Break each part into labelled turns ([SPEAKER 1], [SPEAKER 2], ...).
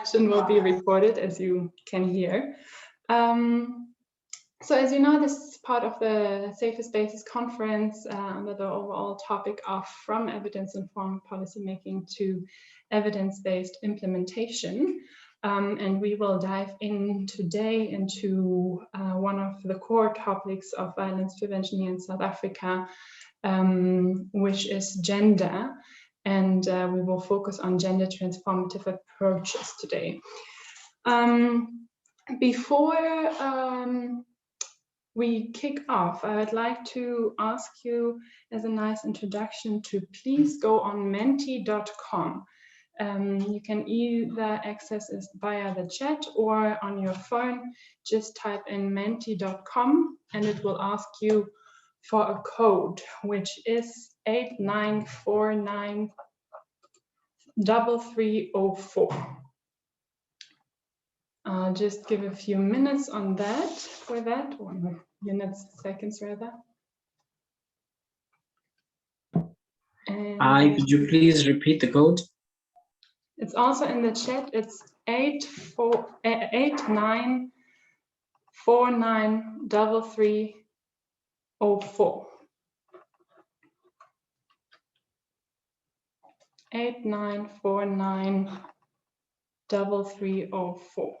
[SPEAKER 1] session will be recorded, as you can hear. So as you know, this is part of the SaferSpaces conference under the overall topic of from evidence-informed policymaking to evidence-based implementation. And we will dive in today into one of the core topics of violence prevention here in South Africa, which is gender. And we will focus on gender-transformative approaches today. Before we kick off, I would like to ask you, as a nice introduction, to please go on menti.com. You can either access it via the chat or on your phone. Just type in menti.com and it will ask you for a code, which is 89493304. I'll just give a few minutes on that, or minutes, seconds rather.
[SPEAKER 2] Hi, could you please repeat the code?
[SPEAKER 1] It's also in the chat. It's 89493304. 89493304.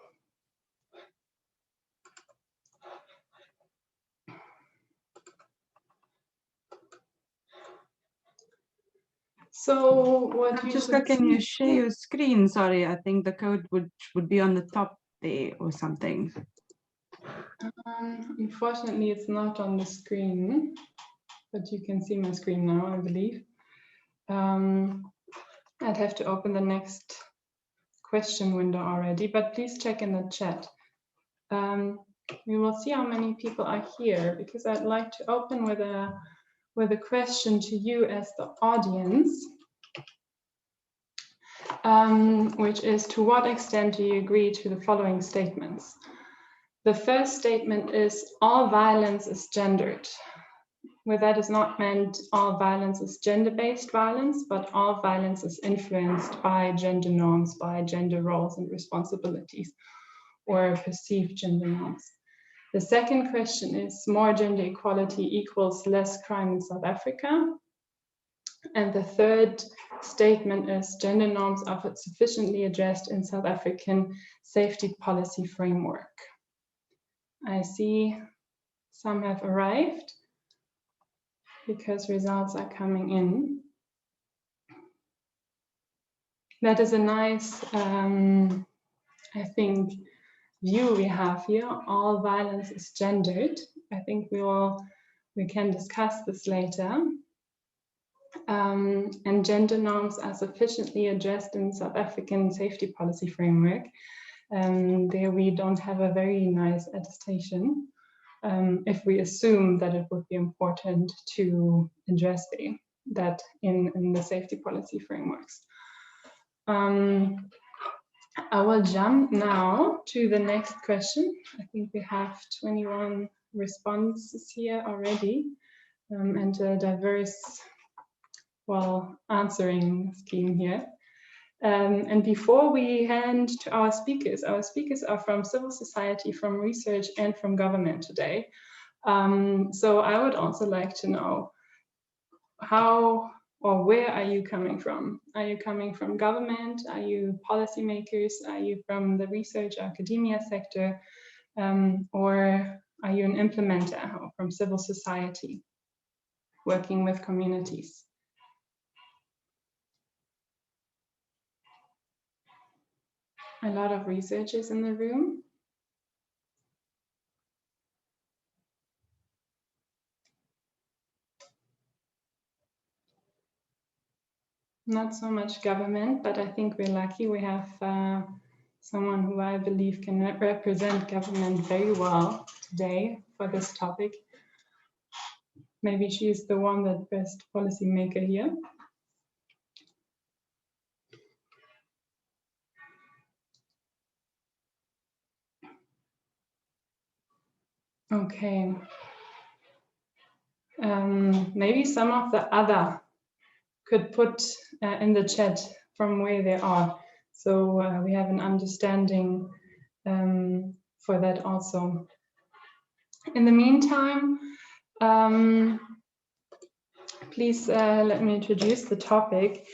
[SPEAKER 1] So what
[SPEAKER 3] Francesca, can you share your screen? Sorry, I think the code would be on the top there or something.
[SPEAKER 1] Unfortunately, it's not on the screen, but you can see my screen now, I believe. I'd have to open the next question window already, but please check in the chat. We will see how many people are here, because I'd like to open with a question to you as the audience, which is, to what extent do you agree to the following statements? The first statement is, all violence is gendered. With that is not meant all violence is gender-based violence, but all violence is influenced by gender norms, by gender roles and responsibilities, or perceived gender norms. The second question is, more gender equality equals less crime in South Africa. And the third statement is, gender norms are sufficiently addressed in South African safety policy framework. I see some have arrived because results are coming in. That is a nice, I think, view we have here. All violence is gendered. I think we can discuss this later. And gender norms are sufficiently addressed in South African safety policy framework. There we don't have a very nice attestation, if we assume that it would be important to address that in the safety policy frameworks. I will jump now to the next question. I think we have 21 responses here already, and a diverse, answering scheme here. And before we hand to our speakers are from civil society, from research, and from government today. So I would also like to know, how or where are you coming from? Are you coming from government? Are you policymakers? Are you from the research or academia sector? Or are you an implementer or from civil society, working with communities? A lot of researchers in the room. Not so much government, but I think we're lucky. We have someone who I believe can represent government very well today for this topic. Maybe she's the one that best policymaker here. Okay. Maybe some of the other could put in the chat from where they are. So we have an understanding for that also. In the meantime, please let me introduce the topic.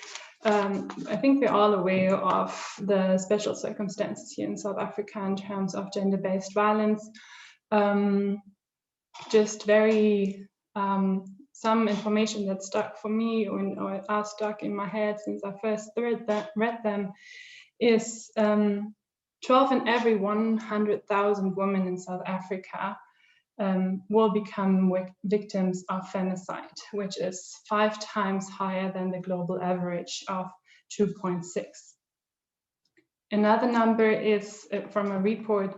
[SPEAKER 1] I think we're all aware of the special circumstances here in South Africa in terms of gender-based violence. Just very some information that stuck for me or are stuck in my head since I first read them is 12 in every 100,000 women in South Africa will become victims of femicide, which is 5 times higher than the global average of 2.6. Another number is from a report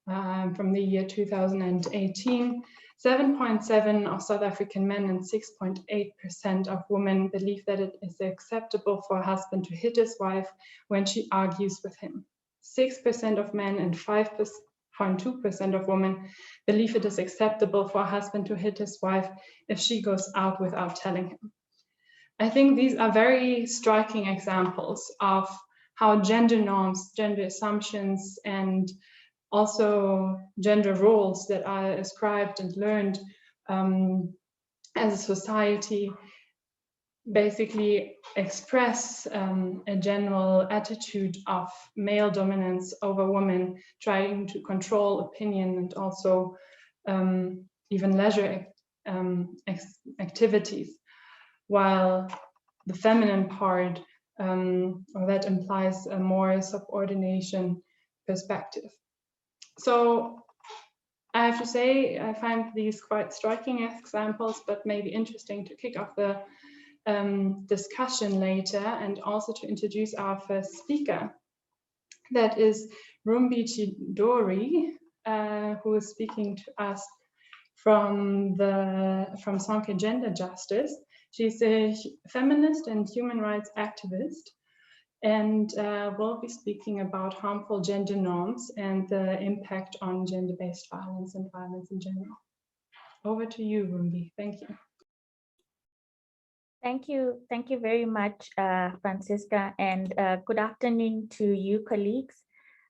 [SPEAKER 1] from the year 2018. 7.7% of South African men and 6.8% of women believe that it is acceptable for a husband to hit his wife when she argues with him. 6% of men and 5.2% of women believe it is acceptable for a husband to hit his wife if she goes out without telling him. I think these are very striking examples of how gender norms, gender assumptions, and also gender roles that are ascribed and learned as a society basically express a general attitude of male dominance over women, trying to control opinion and also even leisure activities, while the feminine part, or that implies a more subordination perspective. So I have to say, I find these quite striking examples, but maybe interesting to kick off the discussion later, and also to introduce our first speaker. That is Rumbi Chidoori, who is speaking to us from Sonke Gender Justice. She's a feminist and human rights activist, and we'll be speaking about harmful gender norms and the impact on gender-based violence and violence in general. Over to you, Rumbi. Thank you.
[SPEAKER 4] Thank you very much, Francisca, and good afternoon to you, colleagues,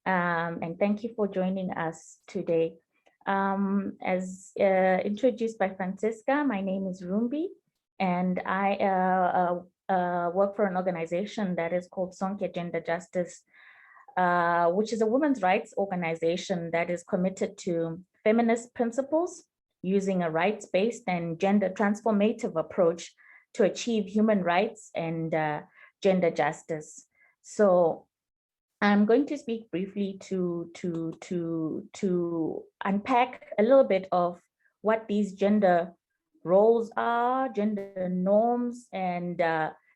[SPEAKER 4] and thank you for joining us today. As introduced by Francisca, my name is Rumbi, and I work for an organization that is called Sonke Gender Justice, which is a women's rights organization that is committed to feminist principles using a rights-based and gender-transformative approach to achieve human rights and gender justice. So I'm going to speak briefly to unpack a little bit of what these gender roles are, gender norms, and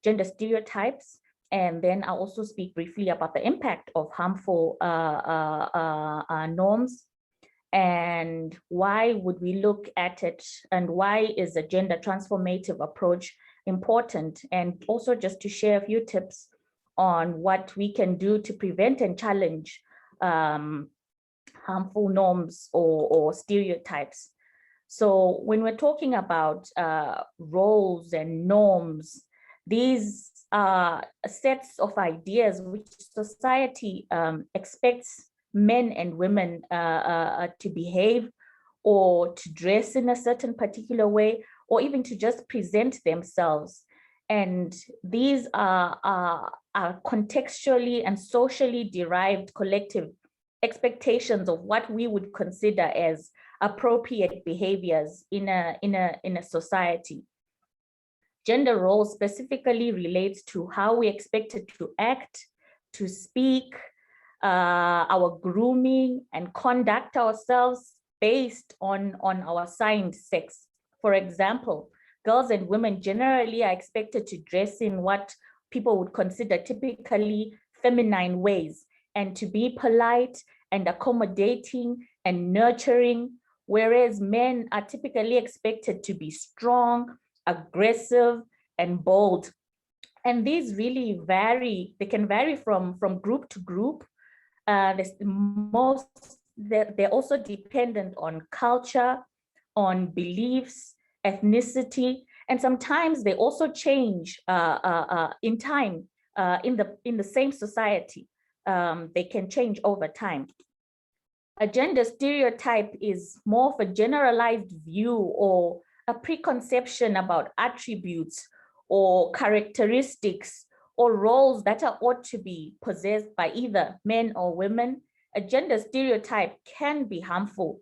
[SPEAKER 4] gender stereotypes. And then I'll also speak briefly about the impact of harmful norms, and why would we look at it, and why is a gender transformative approach important, and also just to share a few tips on what we can do to prevent and challenge harmful norms or stereotypes. So when we're talking about roles and norms, these are sets of ideas which society expects men and women to behave or to dress in a certain particular way, or even to just present themselves. And these are contextually and socially derived collective expectations of what we would consider as appropriate behaviors in a society. Gender roles specifically relates to how we expected to act, to speak, our grooming, and conduct ourselves based on our assigned sex. For example, girls and women generally are expected to dress in what people would consider typically feminine ways, and to be polite and accommodating and nurturing, whereas men are typically expected to be strong, aggressive, and bold. And these really vary. They can vary from group to group. They're also dependent on culture, on beliefs, ethnicity, and sometimes they also change in time in the same society. they can change over time. A gender stereotype is more of a generalized view or a preconception about attributes or characteristics or roles that are ought to be possessed by either men or women. A gender stereotype can be harmful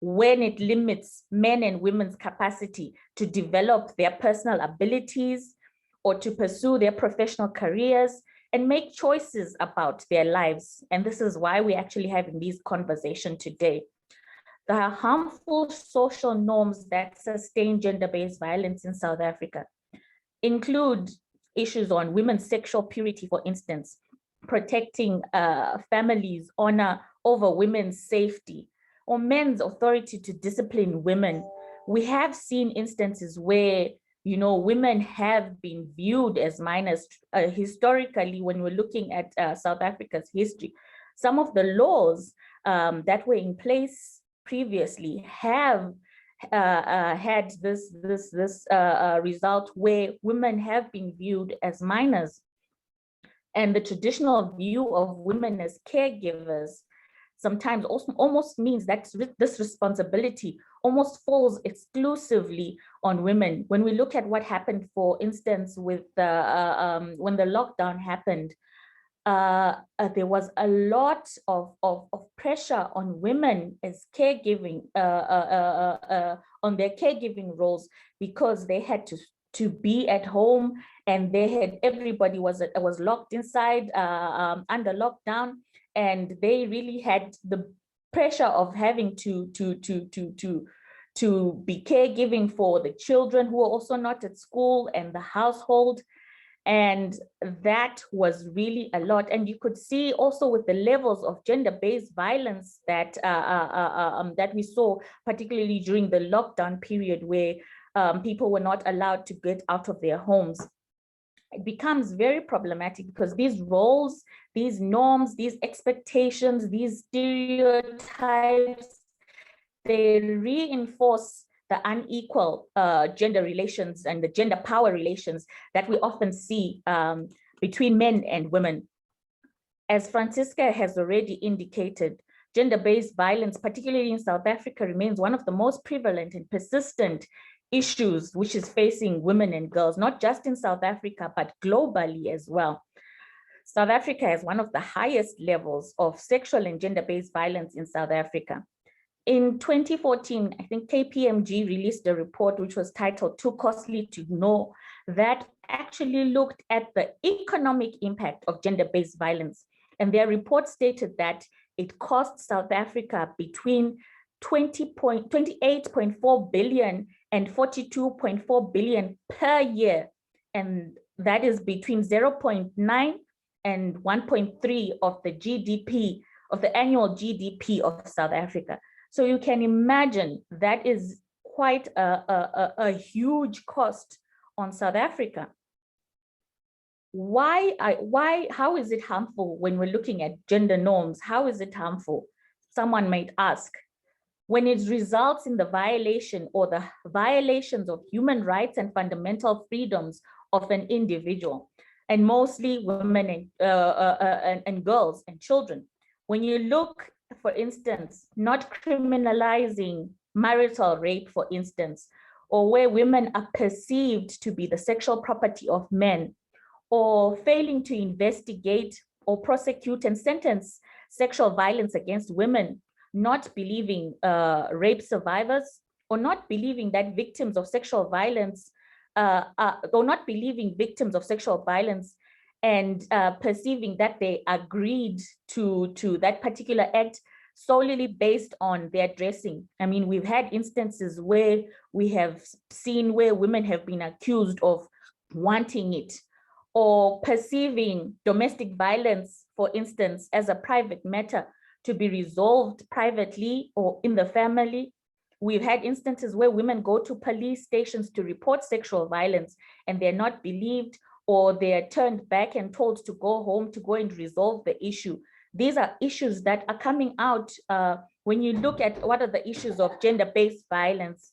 [SPEAKER 4] when it limits men and women's capacity to develop their personal abilities or to pursue their professional careers and make choices about their lives. And this is why we're actually having these conversations today. The harmful social norms that sustain gender-based violence in South Africa include issues on women's sexual purity, for instance, protecting families' honor over women's safety, or men's authority to discipline women. We have seen instances where women have been viewed as minors historically. When we're looking at South Africa's history, some of the laws that were in place previously have had this result where women have been viewed as minors. And the traditional view of women as caregivers sometimes also almost means that this responsibility almost falls exclusively on women. When we look at what happened, for instance, with when the lockdown happened, there was a lot of pressure on women as caregiving, on their caregiving roles, because they had to be at home, and everybody was locked inside under lockdown, and they really had the pressure of having to be caregiving for the children who were also not at school and the household. And that was really a lot. And you could see also with the levels of gender-based violence that we saw, particularly during the lockdown period, where people were not allowed to get out of their homes. It becomes very problematic because these roles, these norms, these expectations, these stereotypes, they reinforce the unequal gender relations and the gender power relations that we often see between men and women. As Francisca has already indicated, gender-based violence, particularly in South Africa, remains one of the most prevalent and persistent issues which is facing women and girls, not just in South Africa, but globally as well. South Africa has one of the highest levels of sexual and gender-based violence in South Africa. In 2014, I think KPMG released a report which was titled "Too Costly to Ignore," that actually looked at the economic impact of gender-based violence. And their report stated that it costs South Africa between 28.4 billion and 42.4 billion per year. And that is between 0.9 and 1.3 of the GDP, of the annual GDP of South Africa. So you can imagine that is quite a huge cost on South Africa. How is it harmful when we're looking at gender norms? How is it harmful? Someone might ask. When it results in the violation or the violations of human rights and fundamental freedoms of an individual, and mostly women and girls and children. When you look, for instance, not criminalizing marital rape, for instance, or where women are perceived to be the sexual property of men, or failing to investigate or prosecute and sentence sexual violence against women, not believing rape survivors, or not believing that victims of sexual violence, or not believing victims of sexual violence and perceiving that they agreed to that particular act solely based on their dressing. I mean, we've had instances where we have seen where women have been accused of wanting it, or perceiving domestic violence, for instance, as a private matter to be resolved privately or in the family. We've had instances where women go to police stations to report sexual violence and they're not believed, or they're turned back and told to go home to go and resolve the issue. These are issues that are coming out when you look at what are the issues of gender-based violence.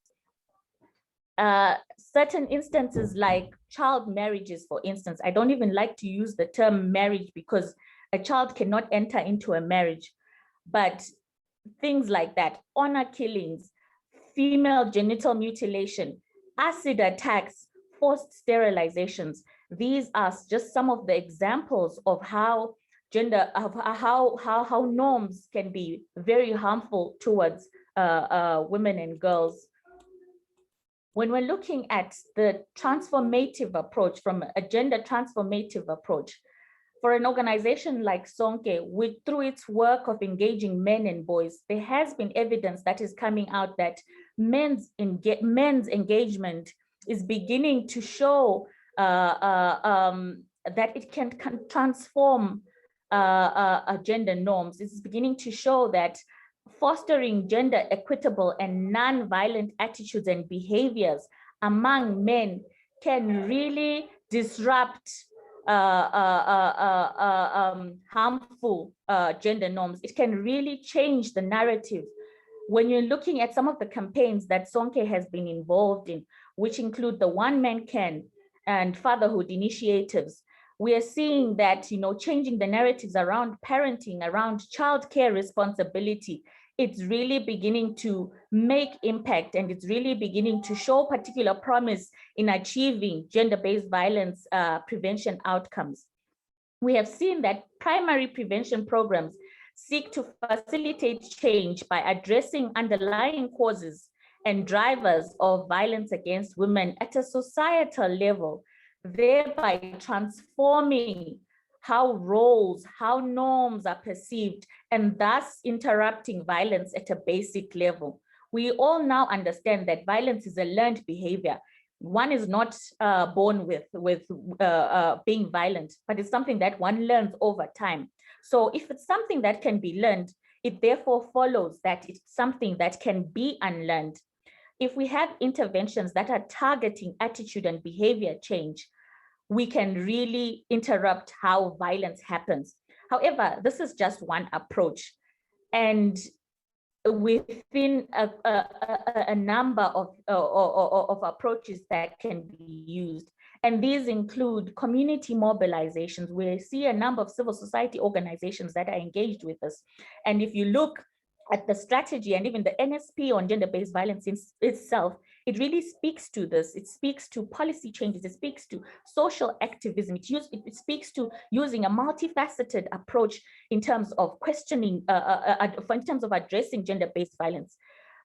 [SPEAKER 4] Certain instances like child marriages, for instance, I don't even like to use the term marriage because a child cannot enter into a marriage. But things like that, honor killings, female genital mutilation, acid attacks, forced sterilizations, these are just some of the examples of how how norms can be very harmful towards women and girls. When we're looking at the transformative approach, from a gender transformative approach, for an organization like Sonke, through its work of engaging men and boys, there has been evidence that is coming out that men's engagement is beginning to show that it can transform gender norms. It's beginning to show that fostering gender equitable and non-violent attitudes and behaviors among men can really disrupt harmful gender norms. It can really change the narrative. When you're looking at some of the campaigns that Sonke has been involved in, which include the One Man Can and fatherhood initiatives, we are seeing that, changing the narratives around parenting, around childcare responsibility, it's really beginning to make impact, and it's really beginning to show particular promise in achieving gender-based violence prevention outcomes. We have seen that primary prevention programs seek to facilitate change by addressing underlying causes and drivers of violence against women at a societal level, thereby transforming how roles, how norms are perceived, and thus interrupting violence at a basic level. We all now understand that violence is a learned behavior. One is not born with being violent, but it's something that one learns over time. So if it's something that can be learned, it therefore follows that it's something that can be unlearned. If we have interventions that are targeting attitude and behavior change, we can really interrupt how violence happens. However, this is just one approach. And within a number of approaches that can be used. And these include community mobilizations. We see a number of civil society organizations that are engaged with us. And if you look at the strategy and even the NSP on gender-based violence itself, it really speaks to this. It speaks to policy changes. It speaks to social activism. It speaks to using a multifaceted approach in terms of questioning, in terms of addressing gender-based violence.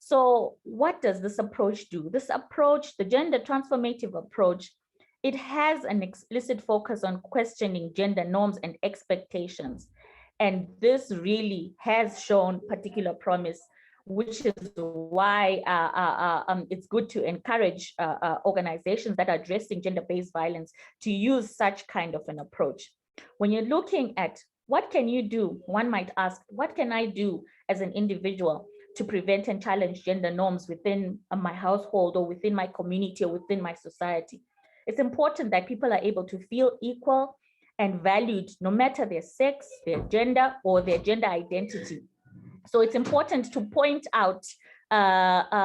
[SPEAKER 4] So what does this approach do? This approach, the gender transformative approach, it has an explicit focus on questioning gender norms and expectations. And this really has shown particular promise, which is why it's good to encourage organizations that are addressing gender-based violence to use such kind of an approach. When you're looking at what can you do, one might ask, what can I do as an individual to prevent and challenge gender norms within my household or within my community or within my society? It's important that people are able to feel equal and valued no matter their sex, their gender, or their gender identity. So it's important to point out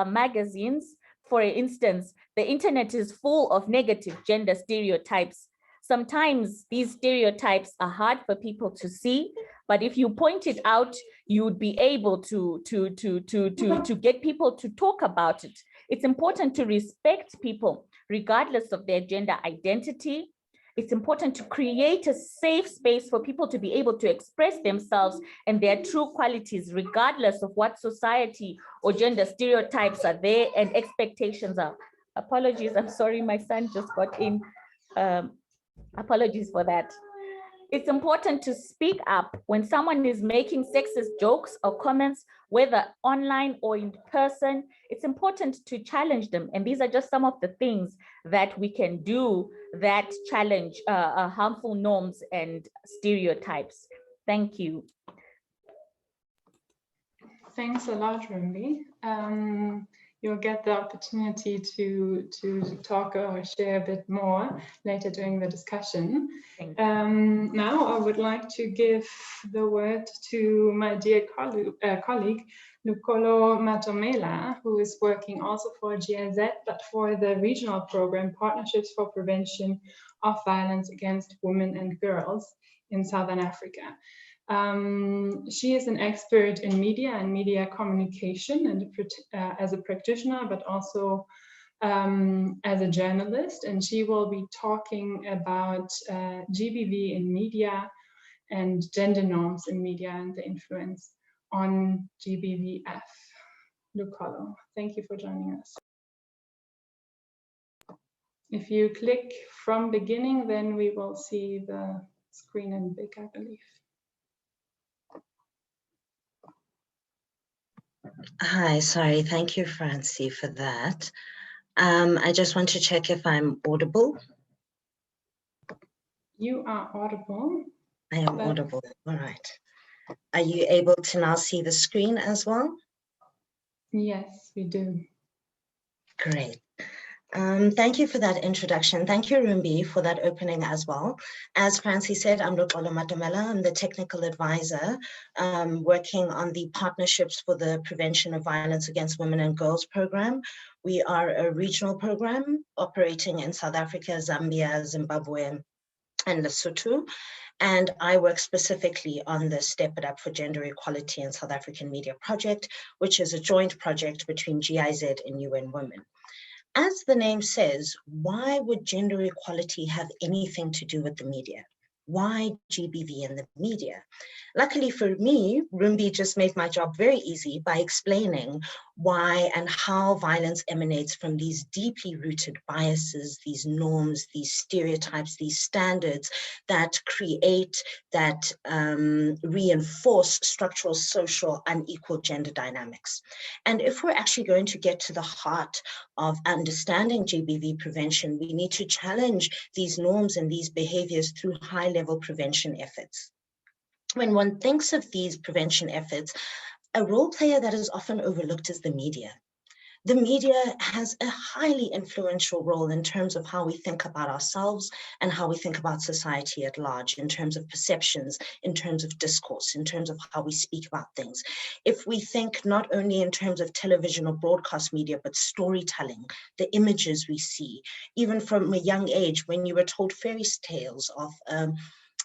[SPEAKER 4] magazines. For instance, the internet is full of negative gender stereotypes. Sometimes these stereotypes are hard for people to see, but if you point it out, you would be able to get people to talk about it. It's important to respect people regardless of their gender identity. It's important to create a safe space for people to be able to express themselves and their true qualities, regardless of what society or gender stereotypes are there and expectations are. Apologies, I'm sorry, my son just got in. Apologies for that. It's important to speak up when someone is making sexist jokes or comments, whether online or in person. It's important to challenge them. And these are just some of the things that we can do that challenge harmful norms and stereotypes. Thank you.
[SPEAKER 1] Thanks a lot, Rumbi. You'll get the opportunity to talk or share a bit more later during the discussion. Now I would like to give the word to my dear colleague, Luxolo Matomela, who is working also for GIZ, but for the regional program Partnerships for Prevention of Violence Against Women and Girls. in Southern Africa. She is an expert in media and media communication and as a practitioner, but also as a journalist, and she will be talking about GBV in media and gender norms in media and the influence on GBVF. Luxolo, thank you for joining us. If you click from beginning, then we will see the screen in big, I believe.
[SPEAKER 5] Hi, sorry, thank you, Francie, for that. I just want to check if I'm audible.
[SPEAKER 1] You are audible.
[SPEAKER 5] I am audible, all right. Are you able to now see the screen as well?
[SPEAKER 1] Yes, we do.
[SPEAKER 5] Great. Thank you for that introduction. Thank you, Rumbi, for that opening as well. As Francie said, I'm Matomela. I'm the technical advisor working on the Partnerships for the Prevention of Violence Against Women and Girls program. We are a regional program operating in South Africa, Zambia, Zimbabwe, and Lesotho. And I work specifically on the Step It Up for Gender Equality in South African Media project, which is a joint project between GIZ and UN Women. As the name says, why would gender equality have anything to do with the media? Why GBV in the media? Luckily for me, Rumbi just made my job very easy by explaining why and how violence emanates from these deeply rooted biases, these norms, these stereotypes, these standards that create, that reinforce structural, social, unequal gender dynamics. And if we're actually going to get to the heart of understanding GBV prevention, we need to challenge these norms and these behaviors through high-level prevention efforts. When one thinks of these prevention efforts, a role player that is often overlooked is the media. The media has a highly influential role in terms of how we think about ourselves and how we think about society at large, in terms of perceptions, in terms of discourse, in terms of how we speak about things. If we think not only in terms of television or broadcast media, but storytelling, the images we see, even from a young age, when you were told fairy tales of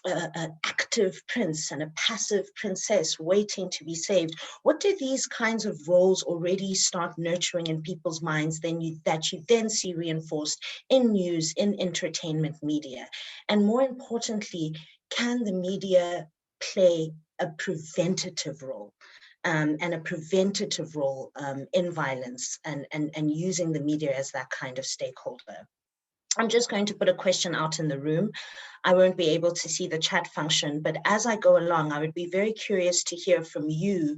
[SPEAKER 5] an active prince and a passive princess waiting to be saved. What do these kinds of roles already start nurturing in people's minds that you then see reinforced in news, in entertainment media? And more importantly, can the media play a preventative role? And a preventative role in violence and using the media as that kind of stakeholder. I'm just going to put a question out in the room. I won't be able to see the chat function, but as I go along, I would be very curious to hear from you.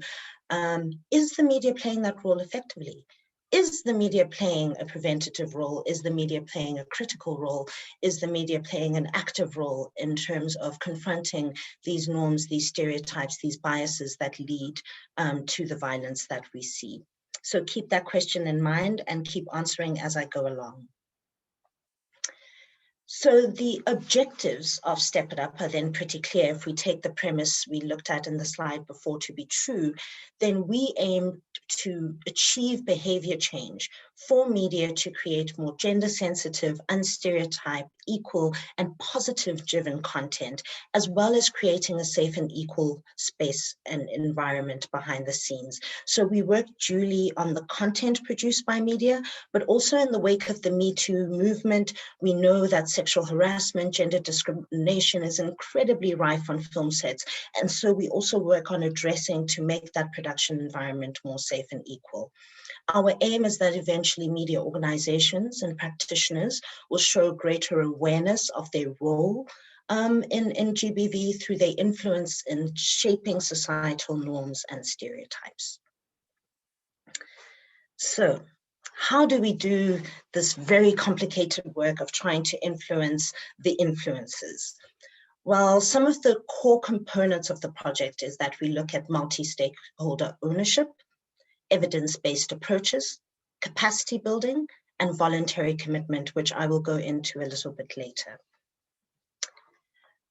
[SPEAKER 5] Is the media playing that role effectively? Is the media playing a preventative role? Is the media playing a critical role? Is the media playing an active role in terms of confronting these norms, these stereotypes, these biases that lead to the violence that we see? So keep that question in mind and keep answering as I go along. So the objectives of Step It Up are then pretty clear. If we take the premise we looked at in the slide before to be true, then we aim to achieve behavior change for media to create more gender sensitive, unstereotyped, equal and positive driven content, as well as creating a safe and equal space and environment behind the scenes. So we work duly on the content produced by media, but also in the wake of the Me Too movement, we know that sexual harassment, gender discrimination is incredibly rife on film sets. And so we also work on addressing to make that production environment more safe and equal. Our aim is that eventually media organizations and practitioners will show greater awareness of their role in GBV through their influence in shaping societal norms and stereotypes. So, how do we do this very complicated work of trying to influence the influencers? Well, some of the core components of the project is that we look at multi-stakeholder ownership, evidence-based approaches, capacity building, and voluntary commitment, which I will go into a little bit later.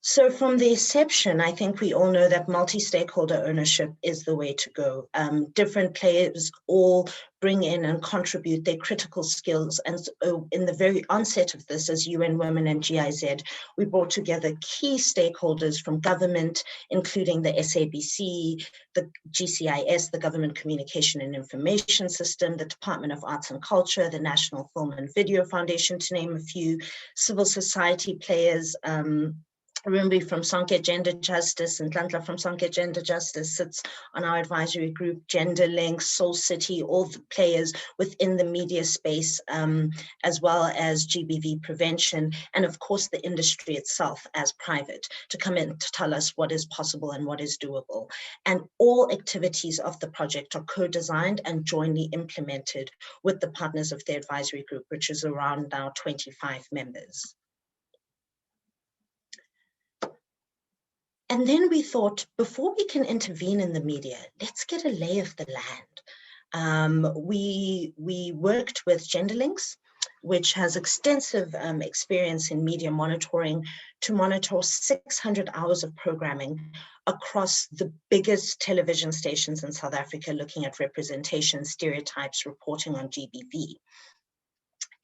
[SPEAKER 5] So from the inception, I think we all know that multi-stakeholder ownership is the way to go. Different players all bring in and contribute their critical skills. And so in the very onset of this, as UN Women and GIZ, we brought together key stakeholders from government, including the SABC, the GCIS, the Government Communication and Information System, the Department of Arts and Culture, the National Film and Video Foundation, to name a few, civil society players, Rumbi from Sonke Gender Justice and Khaula from Sonke Gender Justice sits on our advisory group, Gender Links, Soul City, all the players within the media space, as well as GBV prevention, and of course the industry itself as private, to come in to tell us what is possible and what is doable. And all activities of the project are co-designed and jointly implemented with the partners of the advisory group, which is around now 25 members. And then we thought, before we can intervene in the media, let's get a lay of the land. We worked with Gender Links, which has extensive experience in media monitoring, to monitor 600 hours of programming across the biggest television stations in South Africa, looking at representation, stereotypes, reporting on GBV.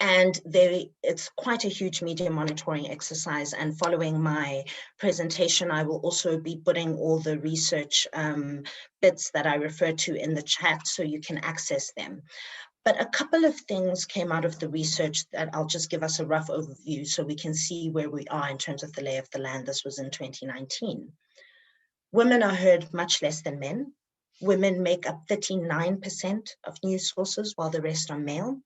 [SPEAKER 5] And it's quite a huge media monitoring exercise. And following my presentation, I will also be putting all the research bits that I referred to in the chat so you can access them. But a couple of things came out of the research that I'll just give us a rough overview so we can see where we are in terms of the lay of the land. This was in 2019. Women are heard much less than men. Women make up 39% of news sources, while the rest are male.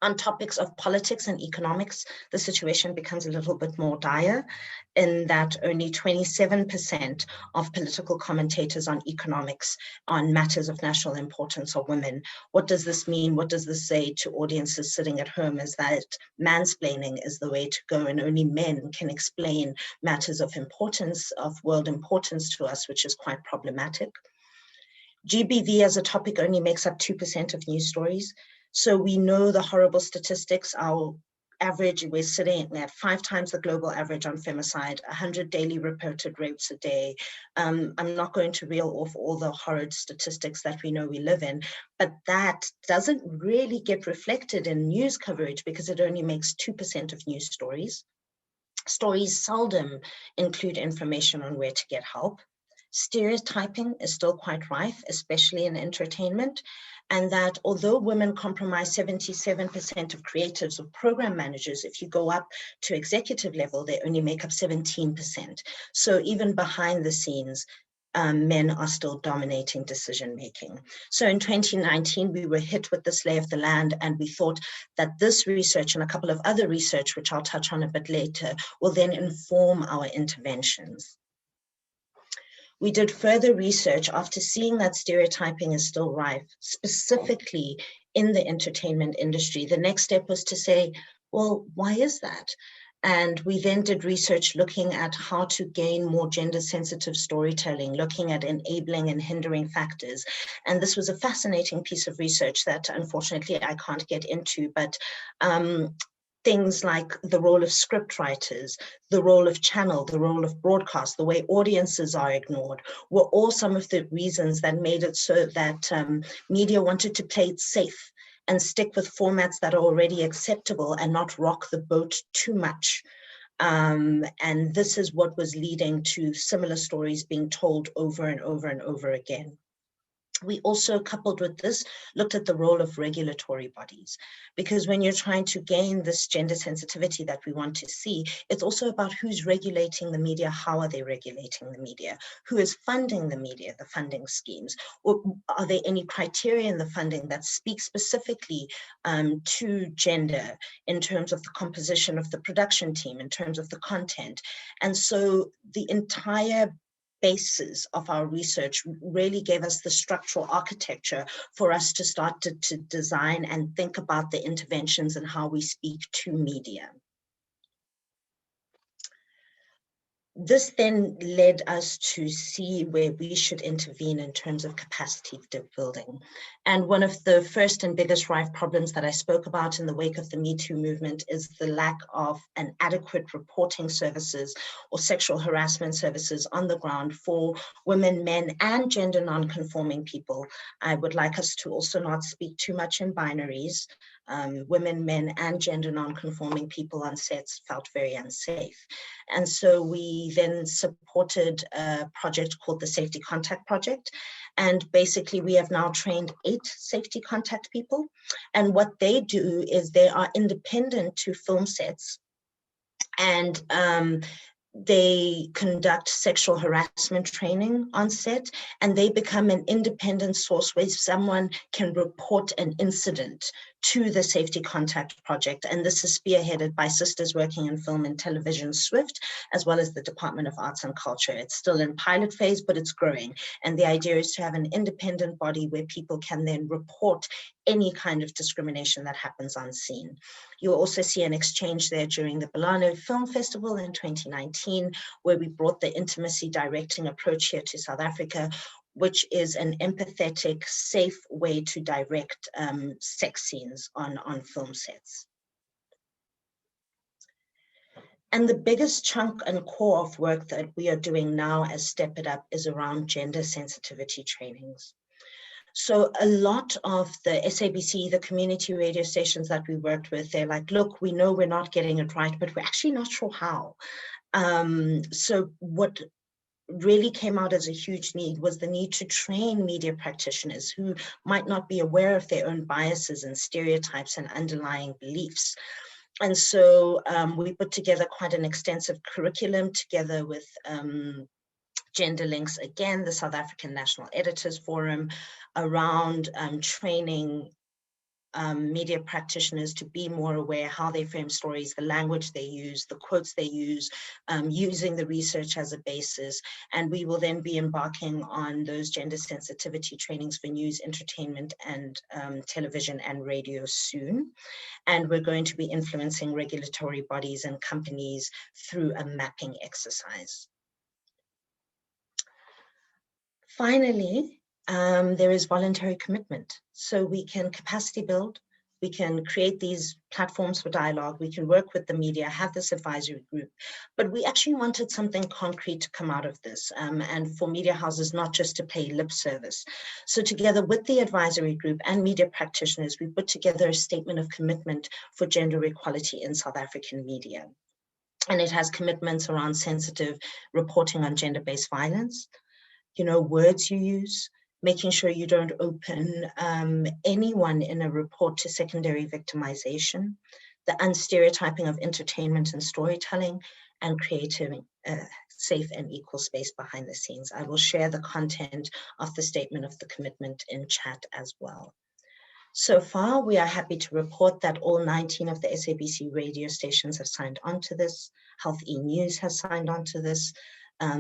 [SPEAKER 5] On topics of politics and economics, the situation becomes a little bit more dire, in that only 27% of political commentators on economics on matters of national importance are women. What does this mean? What does this say to audiences sitting at home? Is that mansplaining is the way to go, and only men can explain matters of importance, of world importance to us, which is quite problematic. GBV as a topic only makes up 2% of news stories. So we know the horrible statistics. Our average, we're sitting at 5 times the global average on femicide, 100 daily reported rapes a day. I'm not going to reel off all the horrid statistics that we know we live in, but that doesn't really get reflected in news coverage because it only makes 2% of news stories. Stories seldom include information on where to get help. Stereotyping is still quite rife, especially in entertainment, and that although women comprise 77% of creatives or program managers, if you go up to executive level, they only make up 17%. So even behind the scenes, men are still dominating decision-making. So in 2019, we were hit with this lay of the land, and we thought that this research and a couple of other research, which I'll touch on a bit later, will then inform our interventions. We did further research after seeing that stereotyping is still rife, specifically in the entertainment industry. The next step was to say, well, why is that? And we then did research looking at how to gain more gender-sensitive storytelling, looking at enabling and hindering factors. And this was a fascinating piece of research that unfortunately I can't get into, but things like the role of script writers, the role of channel, the role of broadcast, the way audiences are ignored, were all some of the reasons that made it so that media wanted to play it safe and stick with formats that are already acceptable and not rock the boat too much. And this is what was leading to similar stories being told over and over and over again. We also, coupled with this, looked at the role of regulatory bodies, because when you're trying to gain this gender sensitivity that we want to see, it's also about who's regulating the media, how are they regulating the media, who is funding the media, the funding schemes, or are there any criteria in the funding that speak specifically to gender in terms of the composition of the production team, in terms of the content. And so the entire basis of our research really gave us the structural architecture for us to start to design and think about the interventions and how we speak to media. this then led us to see where we should intervene in terms of capacity building. And one of the first and biggest rife problems that I spoke about in the wake of the Me Too movement is the lack of an adequate reporting services or sexual harassment services on the ground for women, men, and gender non-conforming people. I would like us to also not speak too much in binaries. Women, men, and gender non-conforming people on sets felt very unsafe. And so we then supported a project called the Safety Contact Project. And basically we have now trained 8 safety contact people. And what they do is they are independent to film sets, and they conduct sexual harassment training on set, and they become an independent source where someone can report an incident to the Safety Contact Project. And this is spearheaded by sisters working in film and television, SWIFT, as well as the Department of Arts and Culture. It's still in pilot phase, but it's growing. And the idea is to have an independent body where people can then report any kind of discrimination that happens on scene. You'll also see an exchange there during the Bolano Film Festival in 2019, where we brought the intimacy directing approach here to South Africa, which is an empathetic, safe way to direct sex scenes on film sets. And the biggest chunk and core of work that we are doing now as Step It Up is around gender sensitivity trainings. So a lot of the SABC, the community radio stations that we worked with, they're like, look, we know we're not getting it right, but we're actually not sure how. So what really came out as a huge need was the need to train media practitioners who might not be aware of their own biases and stereotypes and underlying beliefs. And so we put together quite an extensive curriculum together with Gender Links, again, the South African National Editors Forum, around training media practitioners to be more aware how they frame stories, the language they use, the quotes they use, using the research as a basis. And we will then be embarking on those gender sensitivity trainings for news, entertainment, and television and radio soon. And we're going to be influencing regulatory bodies and companies through a mapping exercise. Finally, there is voluntary commitment. So we can capacity build, we can create these platforms for dialogue, we can work with the media, have this advisory group, but we actually wanted something concrete to come out of this, and for media houses not just to pay lip service. So together with the advisory group and media practitioners, we put together a statement of commitment for gender equality in South African media. And it has commitments around sensitive reporting on gender-based violence, words you use, making sure you don't open anyone in a report to secondary victimization, the unstereotyping of entertainment and storytelling, and creating a safe and equal space behind the scenes. I will share the content of the statement of the commitment in chat as well. So far, we are happy to report that all 19 of the SABC radio stations have signed on to this. Health E-News has signed on to this.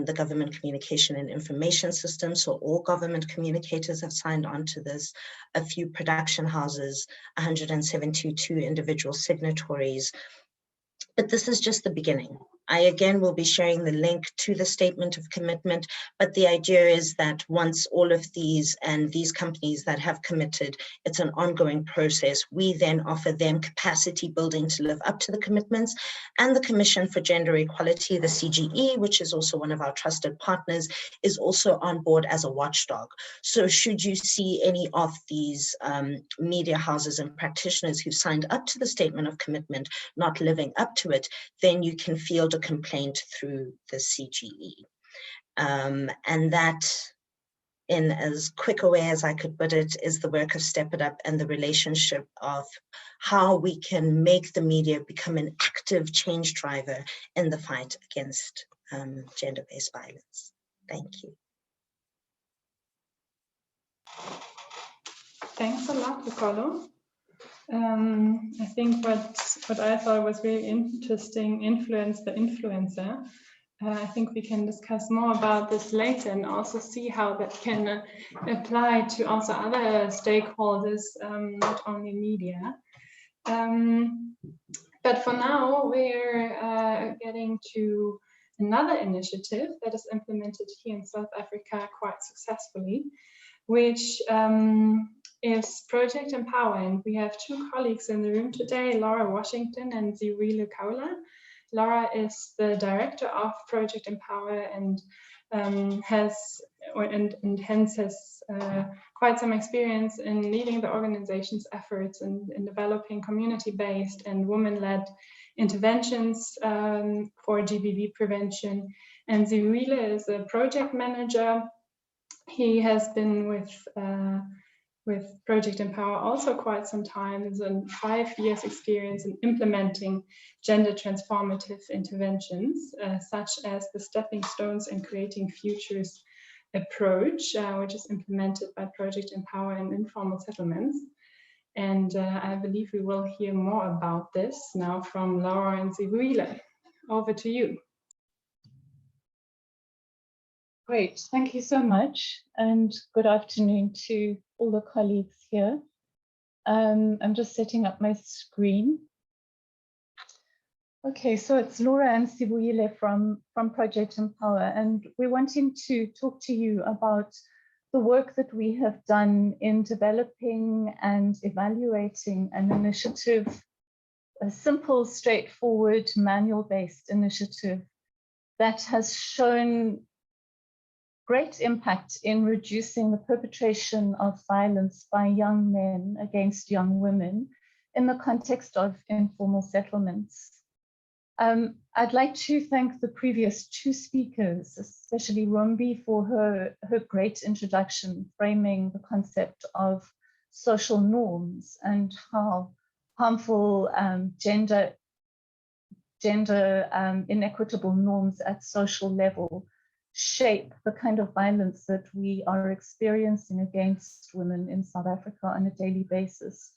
[SPEAKER 5] The Government Communication and Information System, so all government communicators have signed on to this. A few production houses, 172 individual signatories. But this is just the beginning. I again will be sharing the link to the statement of commitment, but the idea is that once all of these and these companies that have committed, it's an ongoing process. We then offer them capacity building to live up to the commitments, and the Commission for Gender Equality, the CGE, which is also one of our trusted partners, is also on board as a watchdog. So should you see any of these media houses and practitioners who signed up to the statement of commitment not living up to it, then you can field a complaint through the CGE. And that, in as quick a way as I could put it, is the work of Step It Up and the relationship of how we can make the media become an active change driver in the fight against gender-based violence. Thank you.
[SPEAKER 1] Thanks a lot, Luxolo. I think what I thought was really interesting, influence the influencer. I think we can discuss more about this later and also see how that can apply to also other stakeholders, not only media. But for now, we're getting to another initiative that is implemented here in South Africa quite successfully, which is Project Empower. And we have two colleagues in the room today, Laura Washington and Sivuyile Khaula. Laura is the director of Project Empower and hence has quite some experience in leading the organization's efforts in developing community-based and women-led interventions for GBV prevention. And Sivuyile is a project manager. He has been with Project Empower also quite some time. He's a 5 years experience in implementing gender-transformative interventions, such as the Stepping Stones and Creating Futures approach, which is implemented by Project Empower in informal settlements. And I believe we will hear more about this now from Laura and Sivuyile. Over to you.
[SPEAKER 6] Great, thank you so much, and good afternoon to all the colleagues here. I'm just setting up my screen. Okay, so it's Laura and Sivuyile from Project Empower, and we're wanting to talk to you about the work that we have done in developing and evaluating an initiative, a simple, straightforward, manual-based initiative that has shown great impact in reducing the perpetration of violence by young men against young women in the context of informal settlements. I'd like to thank the previous two speakers, especially Rumbi, for her great introduction, framing the concept of social norms and how harmful gender inequitable norms at social level shape the kind of violence that we are experiencing against women in South Africa on a daily basis.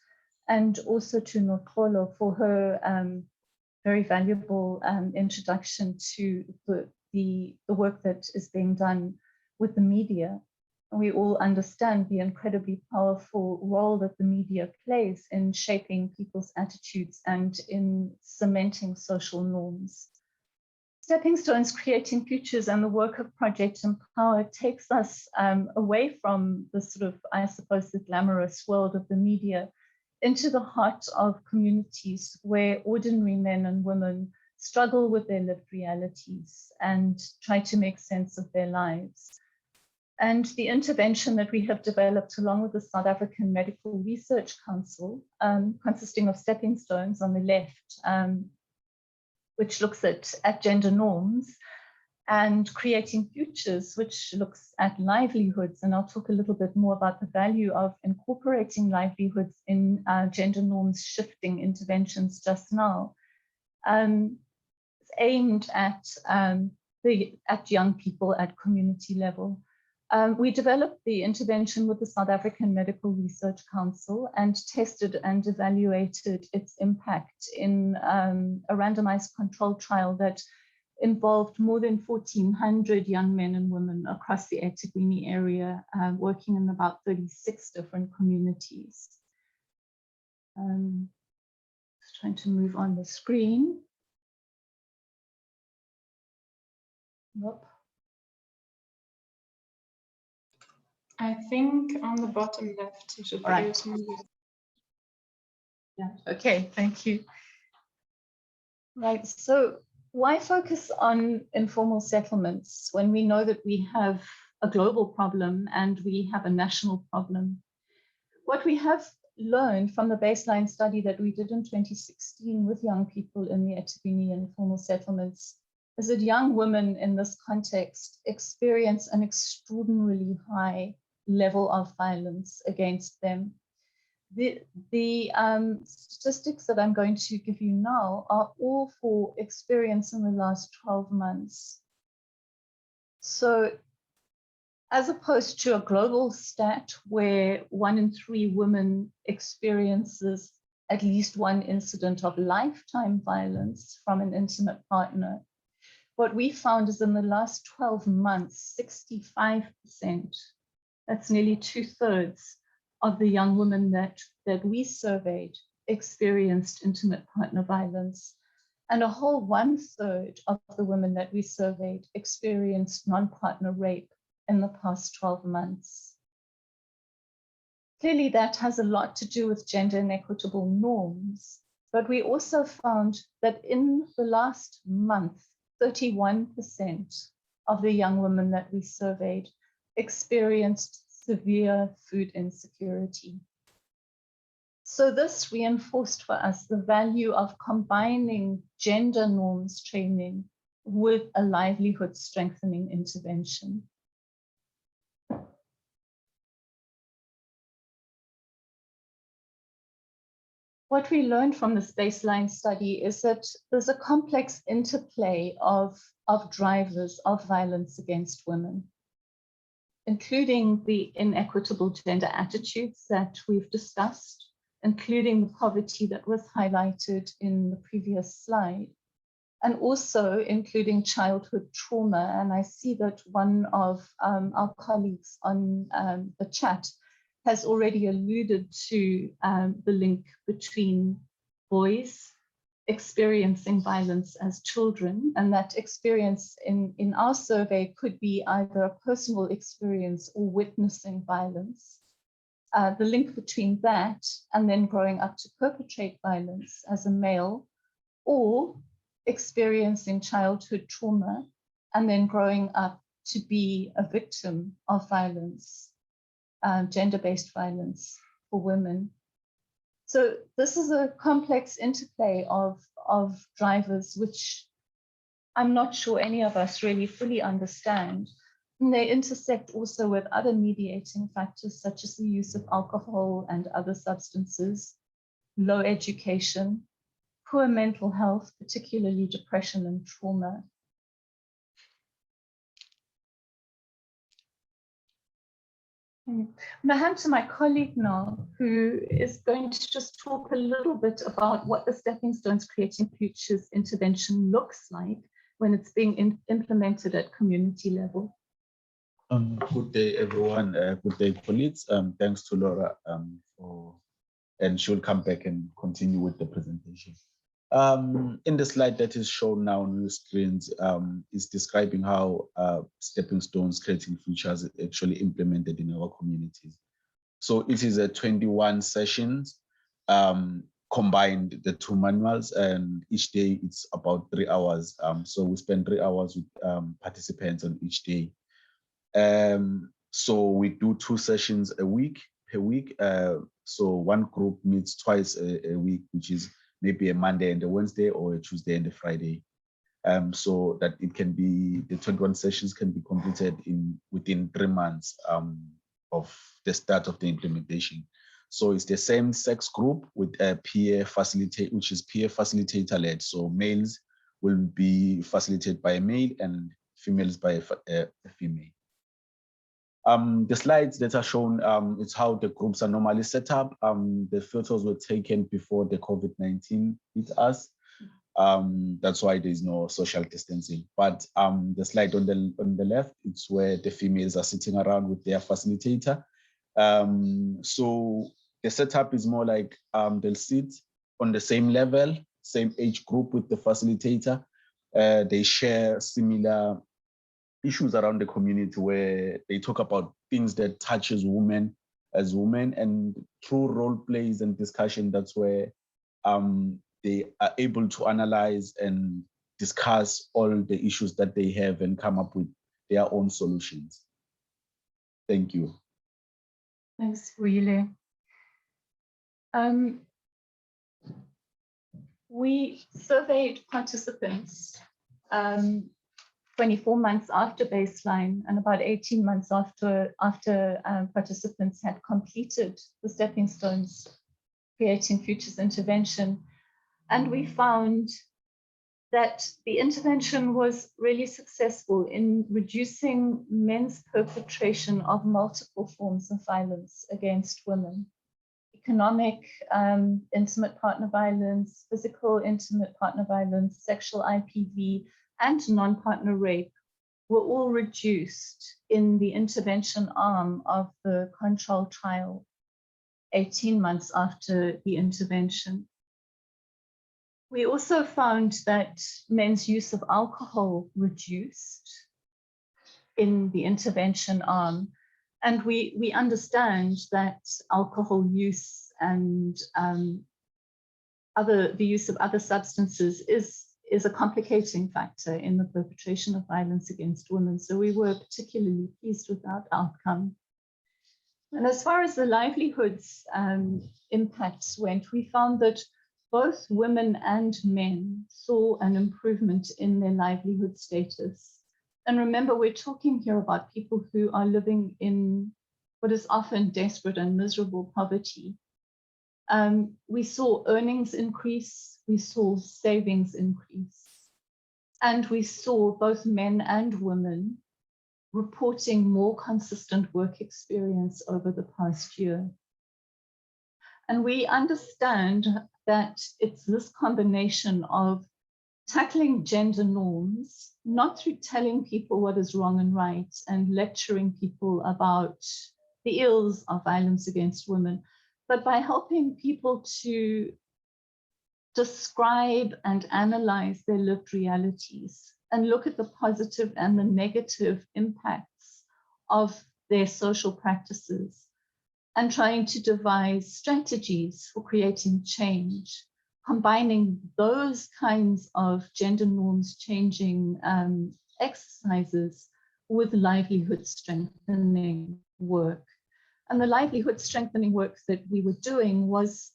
[SPEAKER 6] And also to Luxolo for her very valuable introduction to the work that is being done with the media. We all understand the incredibly powerful role that the media plays in shaping people's attitudes and in cementing social norms. Stepping Stones, Creating Futures, and the work of Project Empower takes us away from the sort of, I suppose, the glamorous world of the media into the heart of communities where ordinary men and women struggle with their lived realities and try to make sense of their lives. And the intervention that we have developed along with the South African Medical Research Council, consisting of Stepping Stones on the left, which looks at gender norms, and Creating Futures, which looks at livelihoods. And I'll talk a little bit more about the value of incorporating livelihoods in gender norms shifting interventions just now. It's aimed at young people at community level. We developed the intervention with the South African Medical Research Council and tested and evaluated its impact in a randomized control trial that involved more than 1,400 young men and women across the eThekwini area, working in about 36 different communities. Just trying to move on the screen. Nope.
[SPEAKER 1] I think on the bottom left, you should be able to move it.
[SPEAKER 6] Yeah, okay, thank you. Right, so why focus on informal settlements when we know that we have a global problem and we have a national problem? What we have learned from the baseline study that we did in 2016 with young people in the eThekwini informal settlements is that young women in this context experience an extraordinarily high level of violence against them. The statistics that I'm going to give you now are all for experience in the last 12 months. So as opposed to a global stat where 1 in 3 women experiences at least one incident of lifetime violence from an intimate partner, what we found is in the last 12 months, 65%, that's nearly 2/3 of the young women that we surveyed experienced intimate partner violence. And a whole 1/3 of the women that we surveyed experienced non-partner rape in the past 12 months. Clearly, that has a lot to do with gender inequitable norms, but we also found that in the last month, 31% of the young women that we surveyed experienced severe food insecurity. So this reinforced for us the value of combining gender norms training with a livelihood strengthening intervention. What we learned from this baseline study is that there's a complex interplay of drivers of violence against women, including the inequitable gender attitudes that we've discussed, including the poverty that was highlighted in the previous slide, and also including childhood trauma. And I see that one of our colleagues on the chat has already alluded to the link between boys experiencing violence as children, and that experience in our survey could be either a personal experience or witnessing violence. The link between that and then growing up to perpetrate violence as a male, or experiencing childhood trauma and then growing up to be a victim of violence, gender-based violence for women. So this is a complex interplay of drivers, which I'm not sure any of us really fully understand. And they intersect also with other mediating factors, such as the use of alcohol and other substances, low education, poor mental health, particularly depression and trauma. I'm going to hand to my colleague now, who is going to just talk a little bit about what the Stepping Stones Creating Futures intervention looks like when it's being implemented at community level.
[SPEAKER 7] Good day, everyone. Good day, colleagues. Thanks to Laura and she'll come back and continue with the presentation. In the slide that is shown now on your screens, is describing how Stepping Stones Creating Futures is actually implemented in our communities. So it is a 21 sessions, combined the two manuals, and each day it's about 3 hours. So we spend 3 hours with participants on each day. So we do 2 sessions per week. So one group meets twice a week, which is maybe a Monday and a Wednesday, or a Tuesday and a Friday. So that it can be, the 21 sessions can be completed within 3 months of the start of the implementation. So it's the same sex group with a peer facilitator, which is peer facilitator led. So males will be facilitated by a male and females by a female. The slides that are shown, it's how the groups are normally set up. The photos were taken before the COVID-19 hit us. That's why there's no social distancing. But the slide on the left, it's where the females are sitting around with their facilitator. So the setup is more like they'll sit on the same level, same age group with the facilitator. They share similar issues around the community where they talk about things that touches women as women, and through role plays and discussion, that's where they are able to analyze and discuss all the issues that they have and come up with their own solutions. Thank you.
[SPEAKER 6] Thanks, Sivuyile. We surveyed participants 24 months after baseline and about 18 months after participants had completed the Stepping Stones Creating Futures intervention. And we found that the intervention was really successful in reducing men's perpetration of multiple forms of violence against women. Economic, intimate partner violence, physical intimate partner violence, sexual IPV, and non-partner rape were all reduced in the intervention arm of the control trial 18 months after the intervention. We also found that men's use of alcohol reduced in the intervention arm. And we understand that alcohol use and the use of other substances is a complicating factor in the perpetration of violence against women. So we were particularly pleased with that outcome. And as far as the livelihoods impacts went, we found that both women and men saw an improvement in their livelihood status. And remember, we're talking here about people who are living in what is often desperate and miserable poverty. We saw earnings increase, we saw savings increase, and we saw both men and women reporting more consistent work experience over the past year. And we understand that it's this combination of tackling gender norms, not through telling people what is wrong and right and lecturing people about the ills of violence against women, but by helping people to describe and analyze their lived realities and look at the positive and the negative impacts of their social practices, and trying to devise strategies for creating change, combining those kinds of gender norms changing exercises with livelihood strengthening work. And the livelihood strengthening work that we were doing was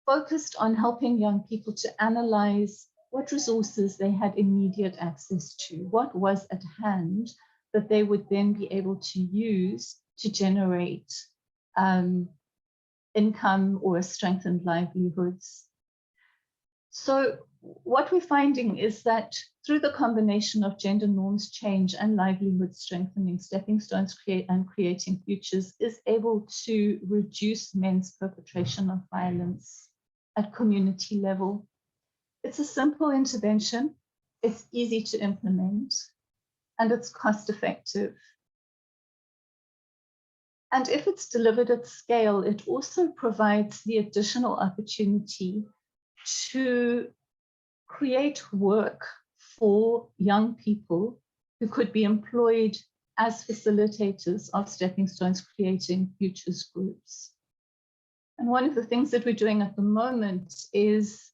[SPEAKER 6] focused on helping young people to analyze what resources they had immediate access to, what was at hand that they would then be able to use to generate income or strengthened livelihoods. So what we're finding is that through the combination of gender norms change and livelihood strengthening, Stepping Stones Creating Futures is able to reduce men's perpetration of violence at community level. It's a simple intervention, it's easy to implement, and it's cost effective. And if it's delivered at scale, it also provides the additional opportunity to create work for young people who could be employed as facilitators of Stepping Stones Creating Futures groups. And one of the things that we're doing at the moment is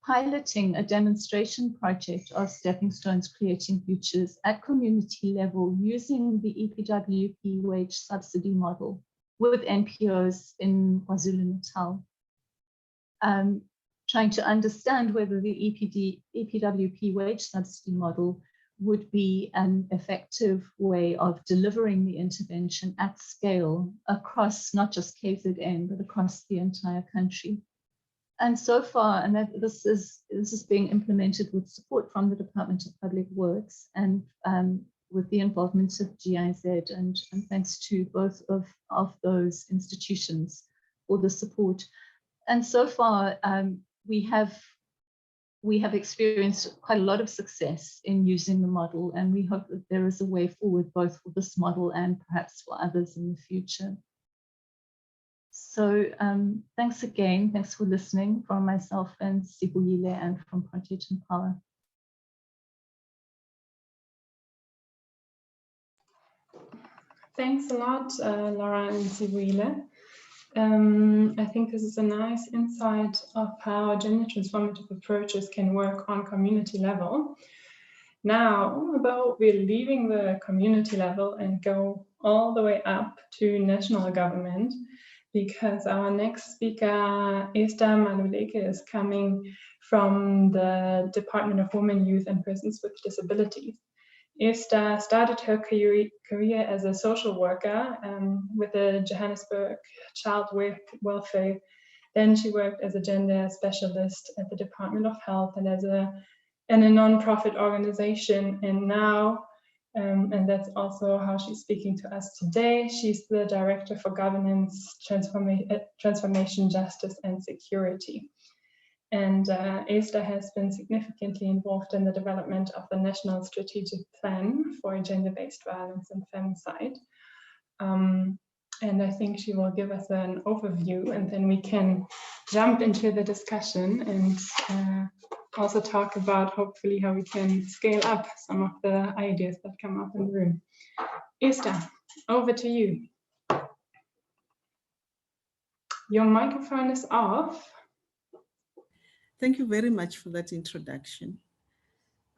[SPEAKER 6] piloting a demonstration project of Stepping Stones Creating Futures at community level using the EPWP wage subsidy model with NPOs in KwaZulu-Natal. Trying to understand whether the EPWP wage subsidy model would be an effective way of delivering the intervention at scale across not just KZN, but across the entire country. And so far, and this is being implemented with support from the Department of Public Works and with the involvement of GIZ, and thanks to both of those institutions for the support. And so far, we have experienced quite a lot of success in using the model, and we hope that there is a way forward both for this model and perhaps for others in the future. So thanks again. Thanks for listening from myself and Sivuyile and from Project Empower.
[SPEAKER 1] Thanks a lot, Laura and Sivuyile. I think this is a nice insight of how gender transformative approaches can work on community level. Now, though, we're leaving the community level and go all the way up to national government, because our next speaker, Esther Maluleke, is coming from the Department of Women, Youth and Persons with Disabilities. Esther started her career as a social worker with the Johannesburg Child Welfare. Then she worked as a gender specialist at the Department of Health and in a non-profit organization. And now, and that's also how she's speaking to us today, she's the Director for Governance, Transformation, Justice and Security. And Esther has been significantly involved in the development of the National Strategic Plan for Gender-Based Violence and Femicide. And I think she will give us an overview, and then we can jump into the discussion and also talk about hopefully how we can scale up some of the ideas that come up in the room. Esther, over to you. Your microphone is off.
[SPEAKER 8] Thank you very much for that introduction.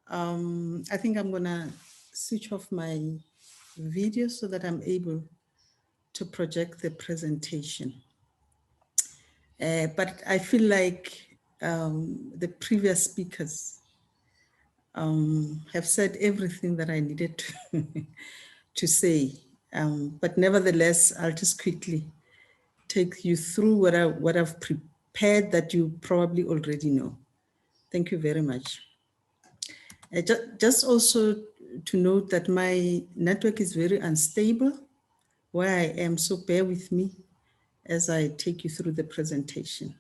[SPEAKER 8] I think I'm gonna switch off my video so that I'm able to project the presentation. But I feel like the previous speakers have said everything that I needed to say. But nevertheless, I'll just quickly take you through what I've prepared that you probably already know. Thank you very much. Just also to note that my network is very unstable where I am, so bear with me as I take you through the presentation.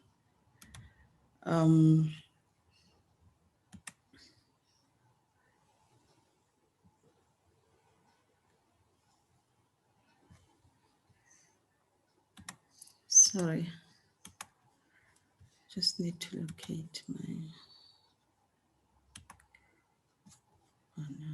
[SPEAKER 8] Sorry, just need to locate my, oh no.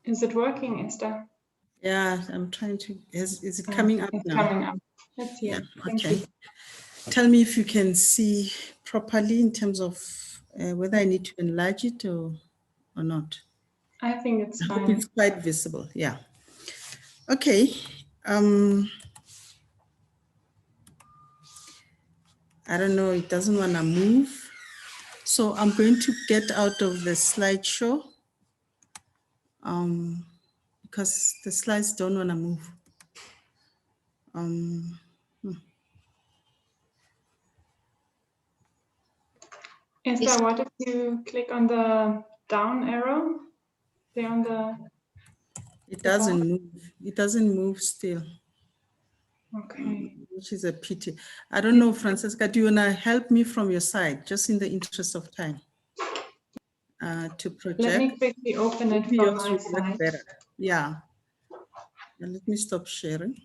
[SPEAKER 1] Is it working, Esther?
[SPEAKER 8] Yeah, I'm trying to, is it coming up
[SPEAKER 1] it's
[SPEAKER 8] now?
[SPEAKER 1] Coming up. It's here.
[SPEAKER 8] Yeah,
[SPEAKER 1] Thank
[SPEAKER 8] okay.
[SPEAKER 1] you.
[SPEAKER 8] Tell me if you can see properly in terms of whether I need to enlarge it or not.
[SPEAKER 1] I think it's
[SPEAKER 8] I hope
[SPEAKER 1] fine.
[SPEAKER 8] it's quite visible, yeah. Okay. I don't know, it doesn't want to move. So I'm going to get out of the slideshow because the slides don't want to move.
[SPEAKER 1] Esther, what if you click on the down arrow? There on the.
[SPEAKER 8] It doesn't move. It doesn't move still.
[SPEAKER 1] Okay.
[SPEAKER 8] Which is a pity. I don't know, Francesca, do you want to help me from your side, just in the interest of time, to project?
[SPEAKER 1] Let me quickly open it
[SPEAKER 8] Maybe
[SPEAKER 1] from
[SPEAKER 8] yours
[SPEAKER 1] my
[SPEAKER 8] will work
[SPEAKER 1] side.
[SPEAKER 8] better. Yeah. And let me stop sharing.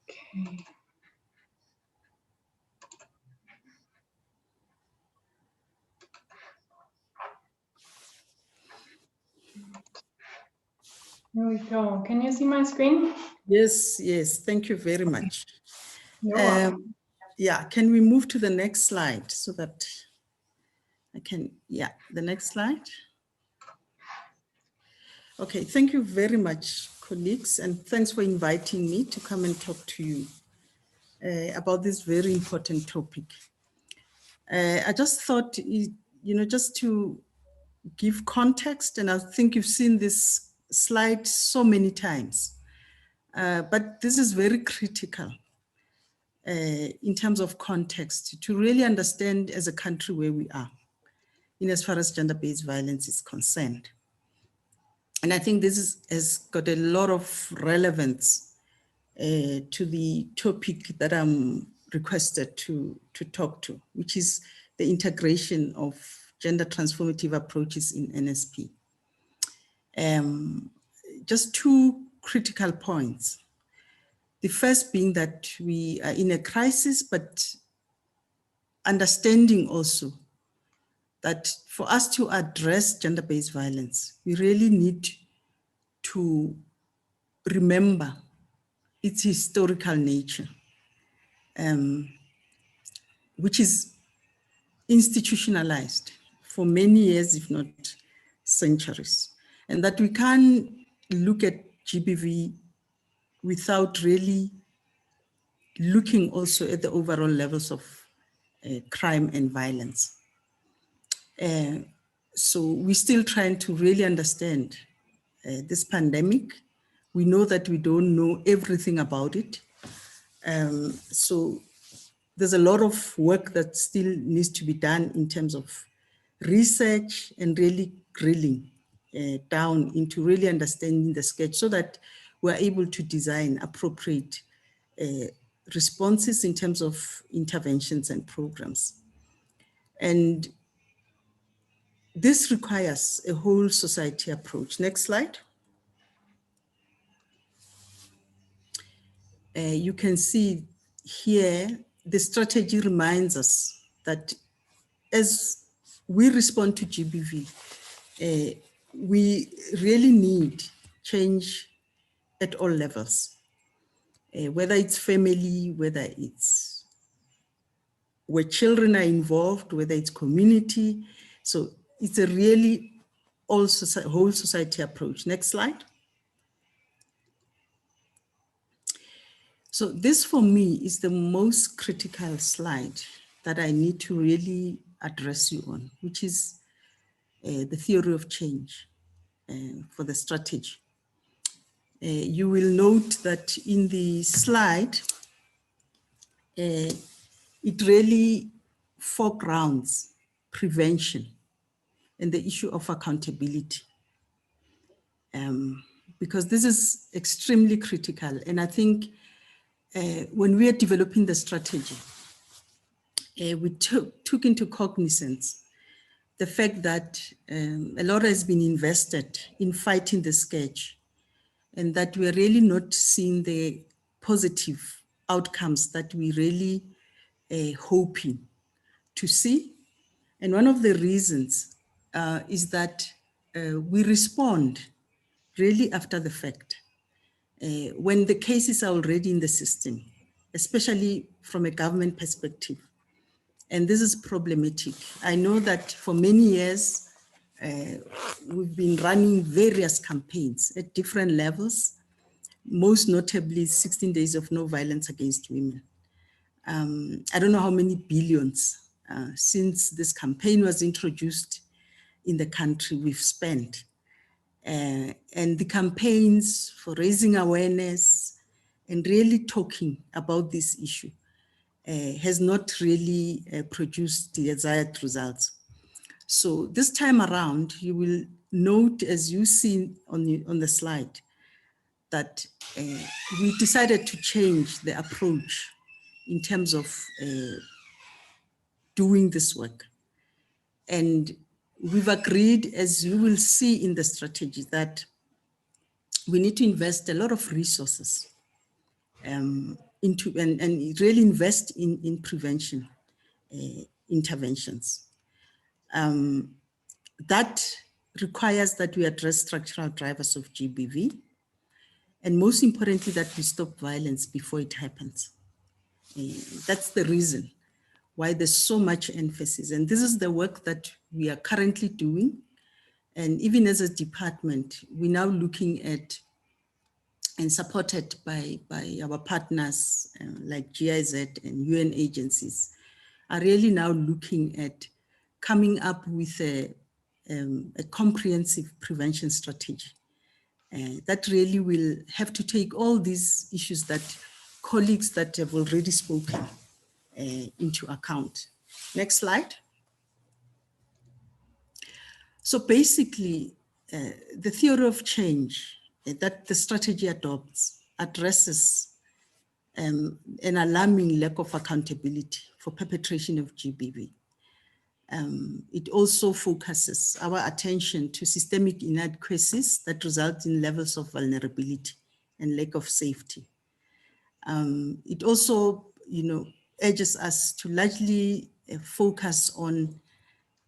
[SPEAKER 1] Okay. Here we go. Can you see my screen?
[SPEAKER 8] Yes, yes. Thank you very much.
[SPEAKER 1] You're welcome.
[SPEAKER 8] Yeah, can we move to the next slide so that I can, yeah, the next slide. Okay, thank you very much, colleagues, and thanks for inviting me to come and talk to you about this very important topic. I just thought, just to give context, and I think you've seen this slide so many times, but this is very critical in terms of context to really understand as a country where we are in as far as gender-based violence is concerned. And I think this has got a lot of relevance to the topic that I'm requested to talk to, which is the integration of gender transformative approaches in NSP. Just two critical points. The first being that we are in a crisis, but understanding also that for us to address gender-based violence, we really need to remember its historical nature, which is institutionalized for many years, if not centuries, and that we can't look at GBV without really looking also at the overall levels of crime and violence. So we're still trying to really understand this pandemic, We know that we don't know everything about it. So there's a lot of work that still needs to be done in terms of research and really drilling down into really understanding the sketch so that we're able to design appropriate responses in terms of interventions and programs. And this requires a whole society approach. Next slide. You can see here, the strategy reminds us that as we respond to GBV, we really need change at all levels, whether it's family, whether it's where children are involved, whether it's community. So it's a really whole society approach. Next slide. So this for me is the most critical slide that I need to really address you on, which is the theory of change for the strategy. You will note that in the slide, it really foregrounds prevention and the issue of accountability. Because this is extremely critical. And I think when we are developing the strategy, we took into cognizance the fact that a lot has been invested in fighting the scourge, and that we are really not seeing the positive outcomes that we really hoping to see. And one of the reasons is that we respond really after the fact. When the cases are already in the system, especially from a government perspective. And this is problematic. I know that for many years, we've been running various campaigns at different levels, most notably 16 Days of No Violence Against Women. I don't know how many billions since this campaign was introduced in the country we've spent. And the campaigns for raising awareness and really talking about this issue has not really produced the desired results. So this time around, you will note, as you see on the slide, that we decided to change the approach in terms of doing this work. And we've agreed, as you will see in the strategy, that we need to invest a lot of resources into and really invest in prevention interventions. That requires that we address structural drivers of GBV, and most importantly, that we stop violence before it happens. That's the reason why there's so much emphasis. And this is the work that we are currently doing. And even as a department, we're now looking at and supported by our partners like GIZ and UN agencies, are really now looking at coming up with a comprehensive prevention strategy that really will have to take all these issues that colleagues that have already spoken into account. Next slide. So basically, the theory of change that the strategy adopts addresses an alarming lack of accountability for perpetration of GBV. It also focuses our attention to systemic inadequacies that result in levels of vulnerability and lack of safety. It also, urges us to largely focus on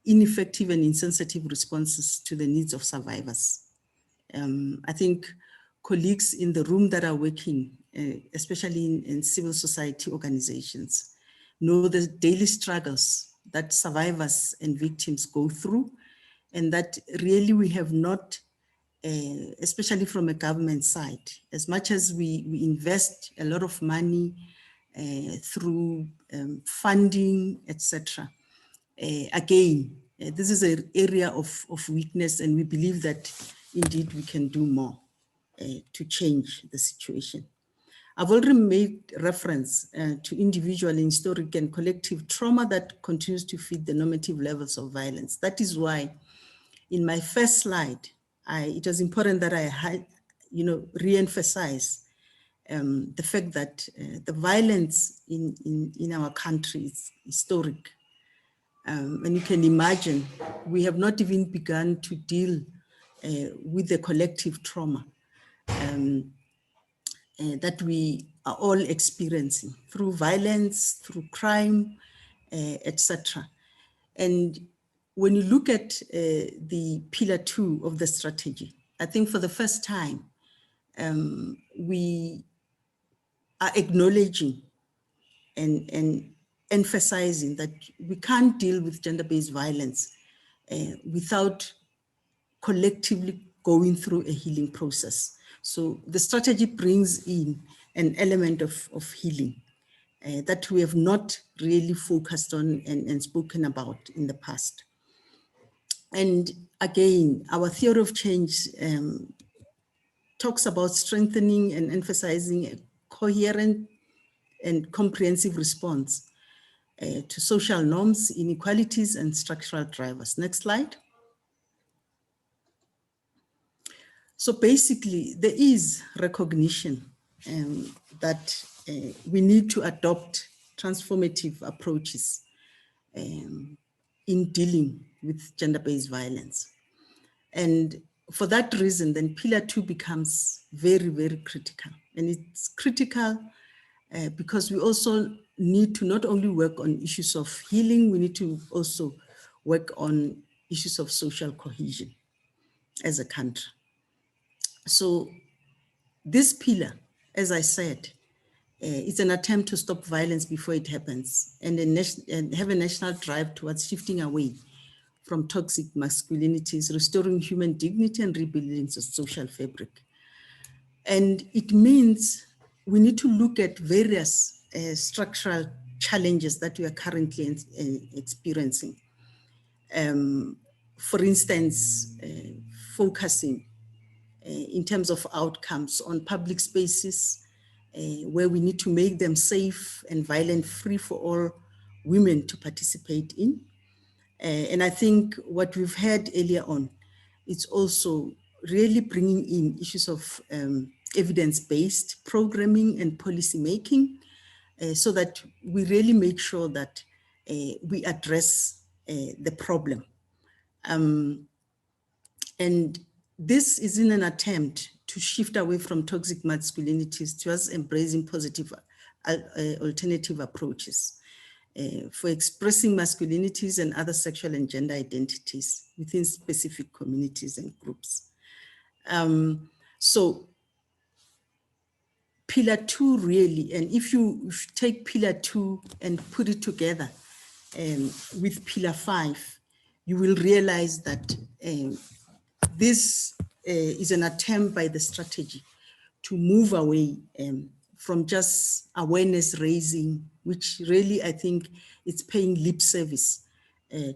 [SPEAKER 8] ineffective and insensitive responses to the needs of survivors. I think colleagues in the room that are working, especially in civil society organizations, know the daily struggles that survivors and victims go through, and that really we have not, especially from a government side, as much as we invest a lot of money through funding, etc. Again, this is an area of weakness, and we believe that indeed we can do more. to change the situation. I've already made reference to individual, historic, and collective trauma that continues to feed the normative levels of violence. That is why in my first slide, it was important that I re-emphasize the fact that the violence in our country is historic. And you can imagine, we have not even begun to deal with the collective trauma that we are all experiencing through violence, through crime, etc. And when you look at the pillar 2 of the strategy, I think for the first time, we are acknowledging and emphasizing that we can't deal with gender-based violence without collectively going through a healing process. So the strategy brings in an element of healing that we have not really focused on and spoken about in the past. And again, our theory of change talks about strengthening and emphasizing a coherent and comprehensive response to social norms, inequalities, and structural drivers. Next slide. So basically, there is recognition that we need to adopt transformative approaches in dealing with gender-based violence. And for that reason, then pillar 2 becomes very, very critical. And it's critical because we also need to not only work on issues of healing, we need to also work on issues of social cohesion as a country. So this pillar, as I said, it's an attempt to stop violence before it happens and have a national drive towards shifting away from toxic masculinities, restoring human dignity and rebuilding the social fabric. And it means we need to look at various structural challenges that we are currently experiencing. For instance, focusing in terms of outcomes on public spaces where we need to make them safe and violence-free for all women to participate in. And I think what we've heard earlier on, it's also really bringing in issues of evidence-based programming and policy making so that we really make sure that we address the problem. And this is in an attempt to shift away from toxic masculinities towards embracing positive alternative approaches for expressing masculinities and other sexual and gender identities within specific communities and groups. So pillar 2 really, and if you take pillar 2 and put it together with pillar 5, you will realize that this is an attempt by the strategy to move away from just awareness raising, which really I think it's paying lip service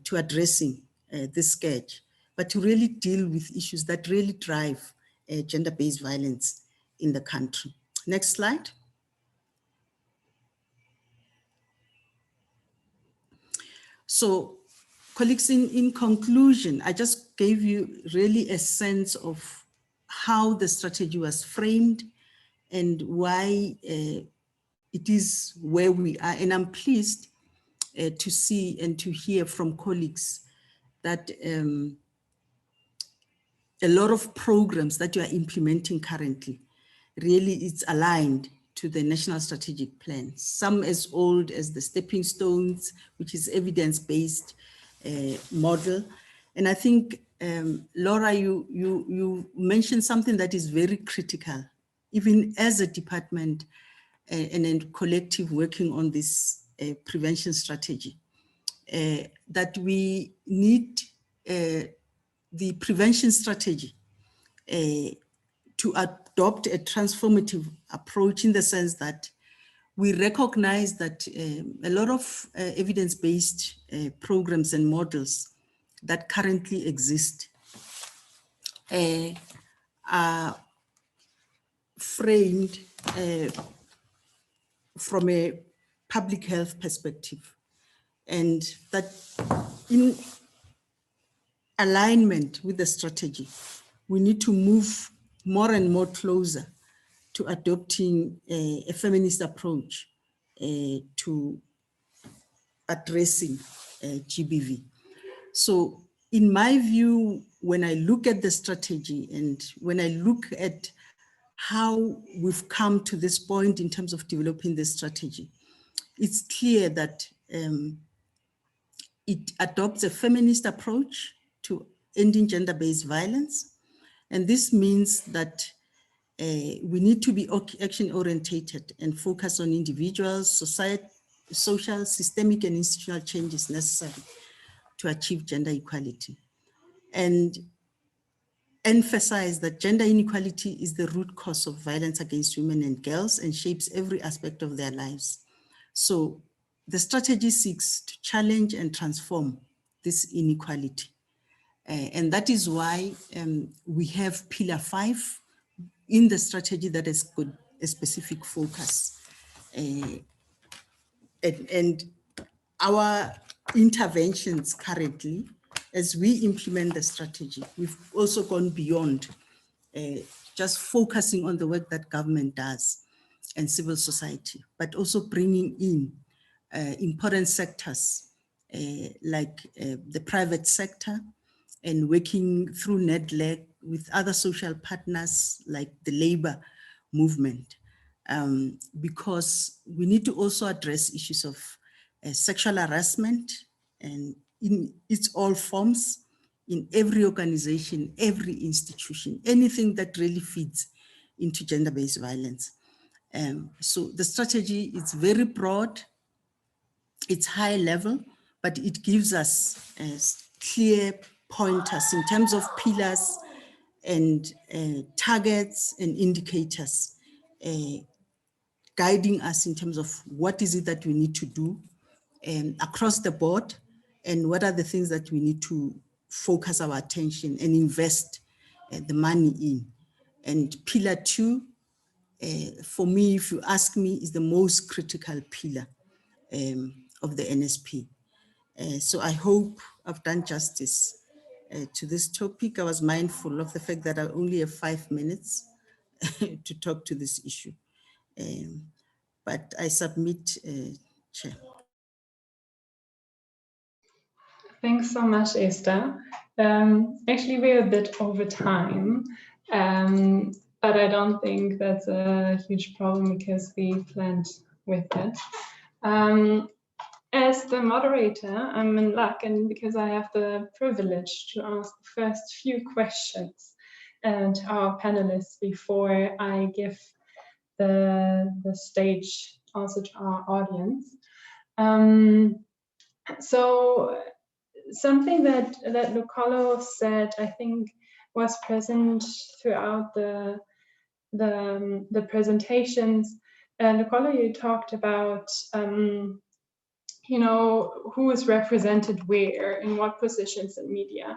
[SPEAKER 8] to addressing this scourge, but to really deal with issues that really drive gender-based violence in the country. Next slide. So, colleagues, in conclusion, I just gave you really a sense of how the strategy was framed and why it is where we are. And I'm pleased to see and to hear from colleagues that a lot of programs that you are implementing currently, really it's aligned to the National Strategic Plan. Some as old as the Stepping Stones, which is evidence-based model. And I think, Laura, you mentioned something that is very critical, even as a department and a collective working on this prevention strategy, that we need the prevention strategy to adopt a transformative approach in the sense that we recognize that a lot of evidence-based programs and models that currently exist are framed from a public health perspective, and that in alignment with the strategy, we need to move more and more closer to adopting a feminist approach to addressing GBV. So in my view, when I look at the strategy and when I look at how we've come to this point in terms of developing the strategy, it's clear that it adopts a feminist approach to ending gender-based violence. And this means that we need to be action-orientated and focus on individuals, society, social, systemic, and institutional changes necessary to achieve gender equality. And emphasize that gender inequality is the root cause of violence against women and girls and shapes every aspect of their lives. So the strategy seeks to challenge and transform this inequality. And that is why we have Pillar 5 in the strategy that has got a specific focus. And our interventions currently, as we implement the strategy, we've also gone beyond just focusing on the work that government does and civil society, but also bringing in important sectors like the private sector and working through NEDLEC with other social partners like the labor movement, because we need to also address issues of sexual harassment and in its all forms, in every organization, every institution, anything that really feeds into gender-based violence. So the strategy is very broad, it's high level, but it gives us clear pointers in terms of pillars and targets and indicators, guiding us in terms of what is it that we need to do across the board, and what are the things that we need to focus our attention and invest the money in. And pillar 2, for me, if you ask me, is the most critical pillar of the NSP. So I hope I've done justice to this topic. I was mindful of the fact that I only have 5 minutes to talk to this issue. But I submit, Chair.
[SPEAKER 1] Thanks so much, Esther. Actually, we're a bit over time, but I don't think that's a huge problem because we planned with it. As the moderator, I'm in luck, and because I have the privilege to ask the first few questions to our panelists before I give the stage also to our audience. So something that Luxolo said, I think, was present throughout the presentations. Luxolo, you talked about you know, who is represented where, in what positions in media.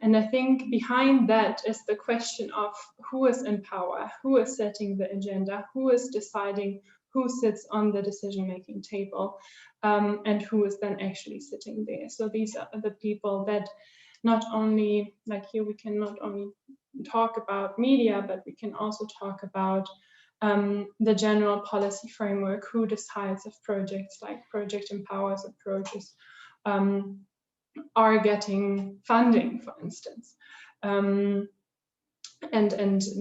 [SPEAKER 1] And I think behind that is the question of who is in power, who is setting the agenda, who is deciding who sits on the decision-making table, and who is then actually sitting there. So these are the people that not only, like here, we can not only talk about media, but we can also talk about the general policy framework, who decides if projects like Project Empower's approaches are getting funding, for instance, and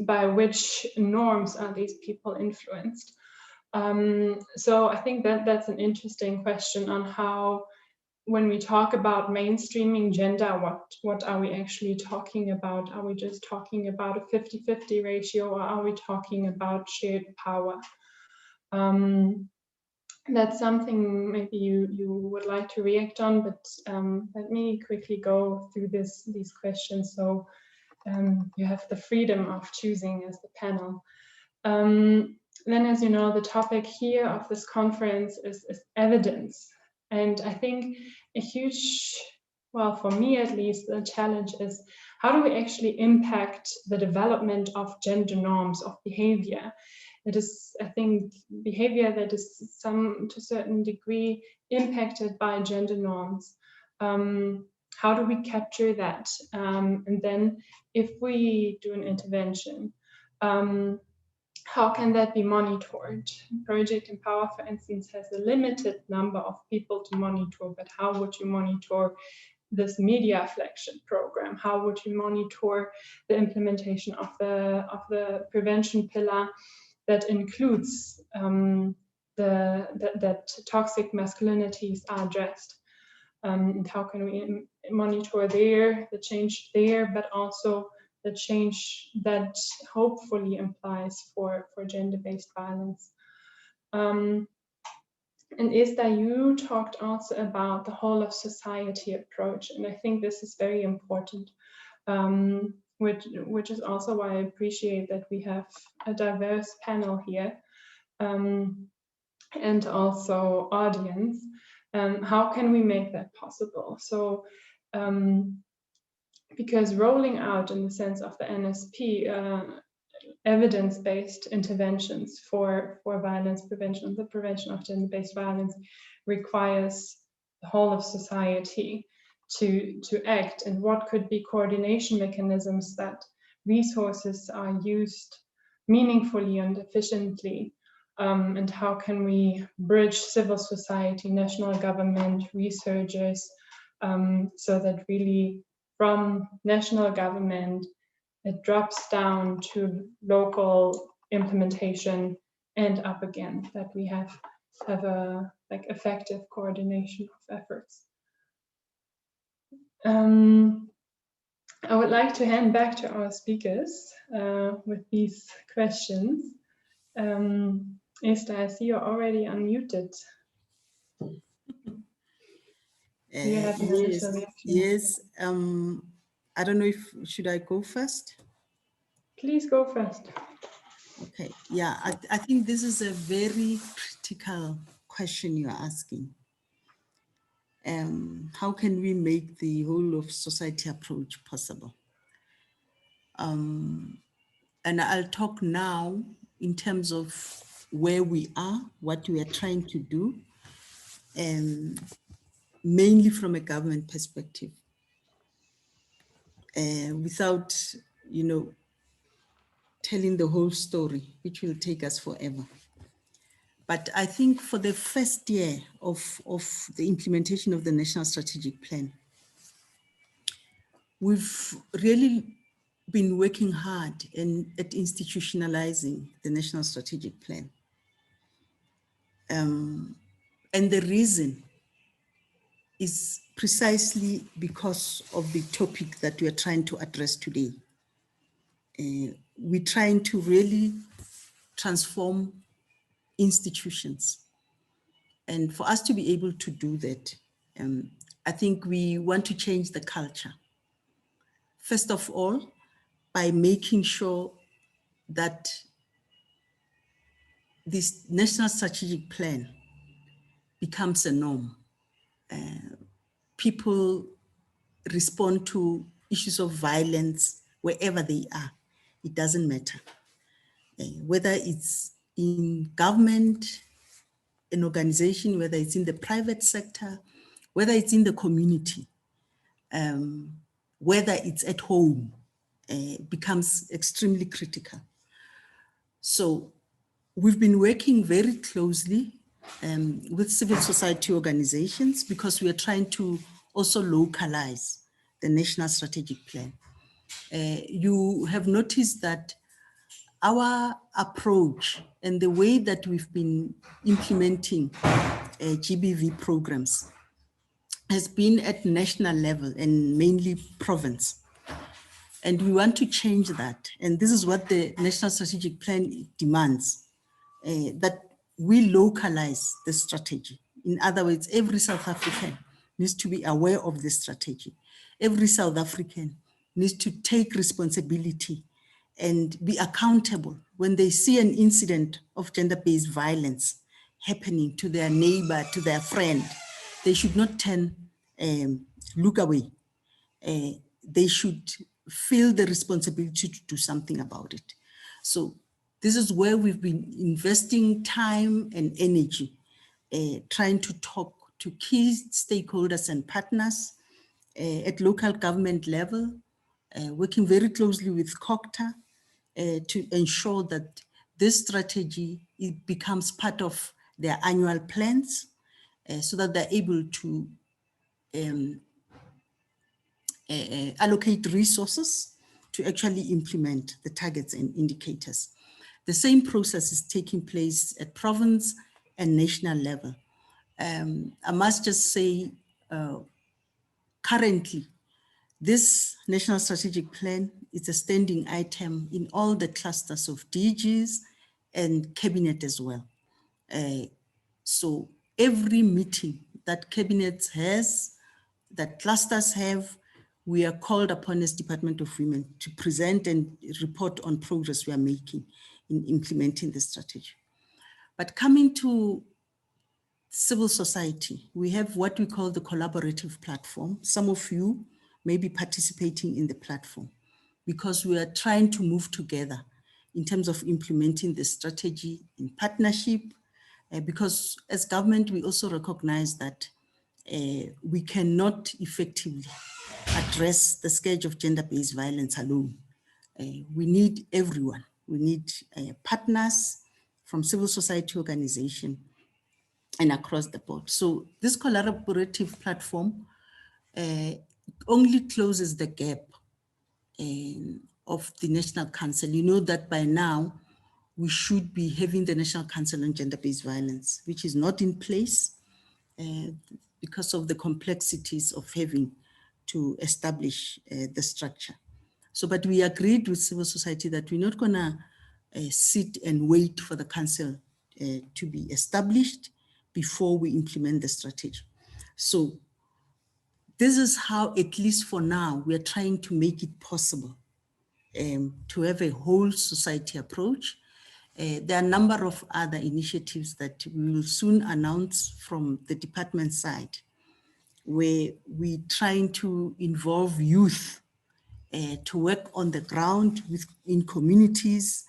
[SPEAKER 1] by which norms are these people influenced. So I think that that's an interesting question on how, when we talk about mainstreaming gender, what are we actually talking about? Are we just talking about a 50-50 ratio, or are we talking about shared power? That's something maybe you would like to react on, but let me quickly go through these questions so you have the freedom of choosing as the panel. Then, as you know, the topic here of this conference is evidence. And I think a huge, well, for me at least, the challenge is how do we actually impact the development of gender norms of behavior? It is, I think, behavior that is to a certain degree impacted by gender norms. How do we capture that? And then if we do an intervention, how can that be monitored? Project Empower, for instance, has a limited number of people to monitor, but how would you monitor this media flagship program? How would you monitor the implementation of the prevention pillar that includes that toxic masculinities are addressed? And how can we monitor the change there, but also the change that hopefully implies for gender-based violence? And Esther, you talked also about the whole of society approach, and I think this is very important, which is also why I appreciate that we have a diverse panel here, and also audience. How can we make that possible? So, because rolling out in the sense of the NSP, evidence-based interventions for violence prevention, the prevention of gender-based violence, requires the whole of society to act. And what could be coordination mechanisms that resources are used meaningfully and efficiently? And how can we bridge civil society, national government, researchers, so that really from national government, it drops down to local implementation and up again, that we have a effective coordination of efforts. I would like to hand back to our speakers with these questions. Esther, I see you're already unmuted.
[SPEAKER 8] Yes. I don't know should I go first?
[SPEAKER 1] Please go first.
[SPEAKER 8] Okay, yeah, I think this is a very critical question you're asking. How can we make the whole of society approach possible? And I'll talk now in terms of where we are, what we are trying to do, and mainly from a government perspective, without, telling the whole story, which will take us forever. But I think for the first year of the implementation of the National Strategic Plan, we've really been working hard at institutionalizing the National Strategic Plan. And the reason is precisely because of the topic that we are trying to address today. We're trying to really transform institutions. And for us to be able to do that, I think we want to change the culture. First of all, by making sure that this National Strategic Plan becomes a norm. People respond to issues of violence wherever they are. It doesn't matter. Whether it's in government, an organization, whether it's in the private sector, whether it's in the community, whether it's at home, becomes extremely critical. So we've been working very closely with civil society organizations because we are trying to also localize the National Strategic Plan. You have noticed that our approach and the way that we've been implementing GBV programs has been at national level and mainly province. And we want to change that. And this is what the National Strategic Plan demands, that we localize the strategy. In other words, every South African needs to be aware of the strategy. Every South African needs to take responsibility and be accountable when they see an incident of gender-based violence happening to their neighbor, to their friend. They should not look away. They should feel the responsibility to do something about it. So this is where we've been investing time and energy, trying to talk to key stakeholders and partners at local government level, working very closely with COCTA to ensure that this strategy, it becomes part of their annual plans so that they're able to allocate resources to actually implement the targets and indicators. The same process is taking place at province and national level. I must just say, currently, this National Strategic Plan is a standing item in all the clusters of DGs and cabinet as well. So every meeting that cabinet has, that clusters have, we are called upon as Department of Women to present and report on progress we are making in implementing the strategy. But coming to civil society, we have what we call the collaborative platform. Some of you may be participating in the platform because we are trying to move together in terms of implementing the strategy in partnership, because as government, we also recognize that we cannot effectively address the scourge of gender-based violence alone. We need everyone. We need partners from civil society organization and across the board. So this collaborative platform only closes the gap of the National Council. You know that by now, we should be having the National Council on Gender-Based Violence, which is not in place because of the complexities of having to establish the structure. So, but we agreed with civil society that we're not gonna sit and wait for the council to be established before we implement the strategy. So this is how, at least for now, we are trying to make it possible to have a whole society approach. There are a number of other initiatives that we will soon announce from the department side, where we're trying to involve youth to work on the ground in communities,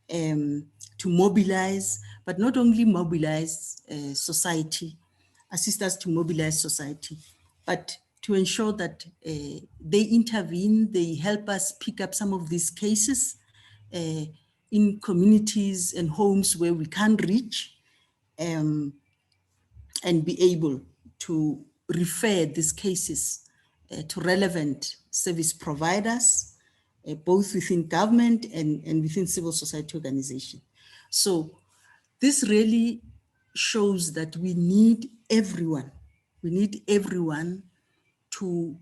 [SPEAKER 8] to mobilize, but not only mobilize society, assist us to mobilize society, but to ensure that they intervene, they help us pick up some of these cases in communities and homes where we can't reach, and be able to refer these cases to relevant service providers, both within government and within civil society organization. So this really shows that we need everyone. We need everyone to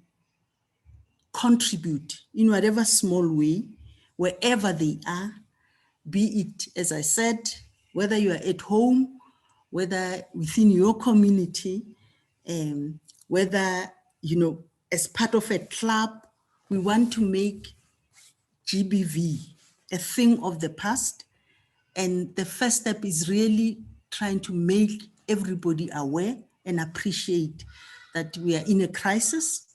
[SPEAKER 8] contribute in whatever small way, wherever they are, be it, as I said, whether you are at home, whether within your community, whether, you know, as part of a club. We want to make GBV a thing of the past. And the first step is really trying to make everybody aware and appreciate that we are in a crisis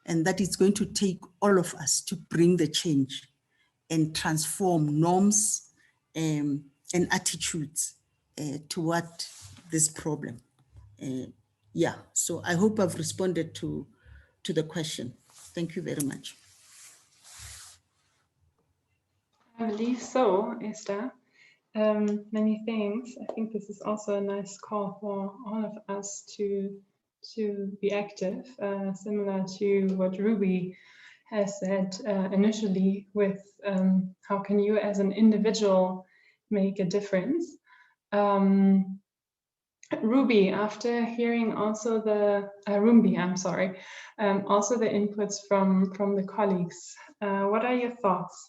[SPEAKER 8] and that it's going to take all of us to bring the change and transform norms and attitudes toward this problem. Yeah, so I hope I've responded to the question. Thank you very much.
[SPEAKER 1] I believe so, Esther. Many thanks. I think this is also a nice call for all of us to be active, similar to what Rumbi has said initially with how can you as an individual make a difference. Rumbi, after hearing also the Rumbi, I'm sorry, also the inputs from the colleagues, what are your thoughts?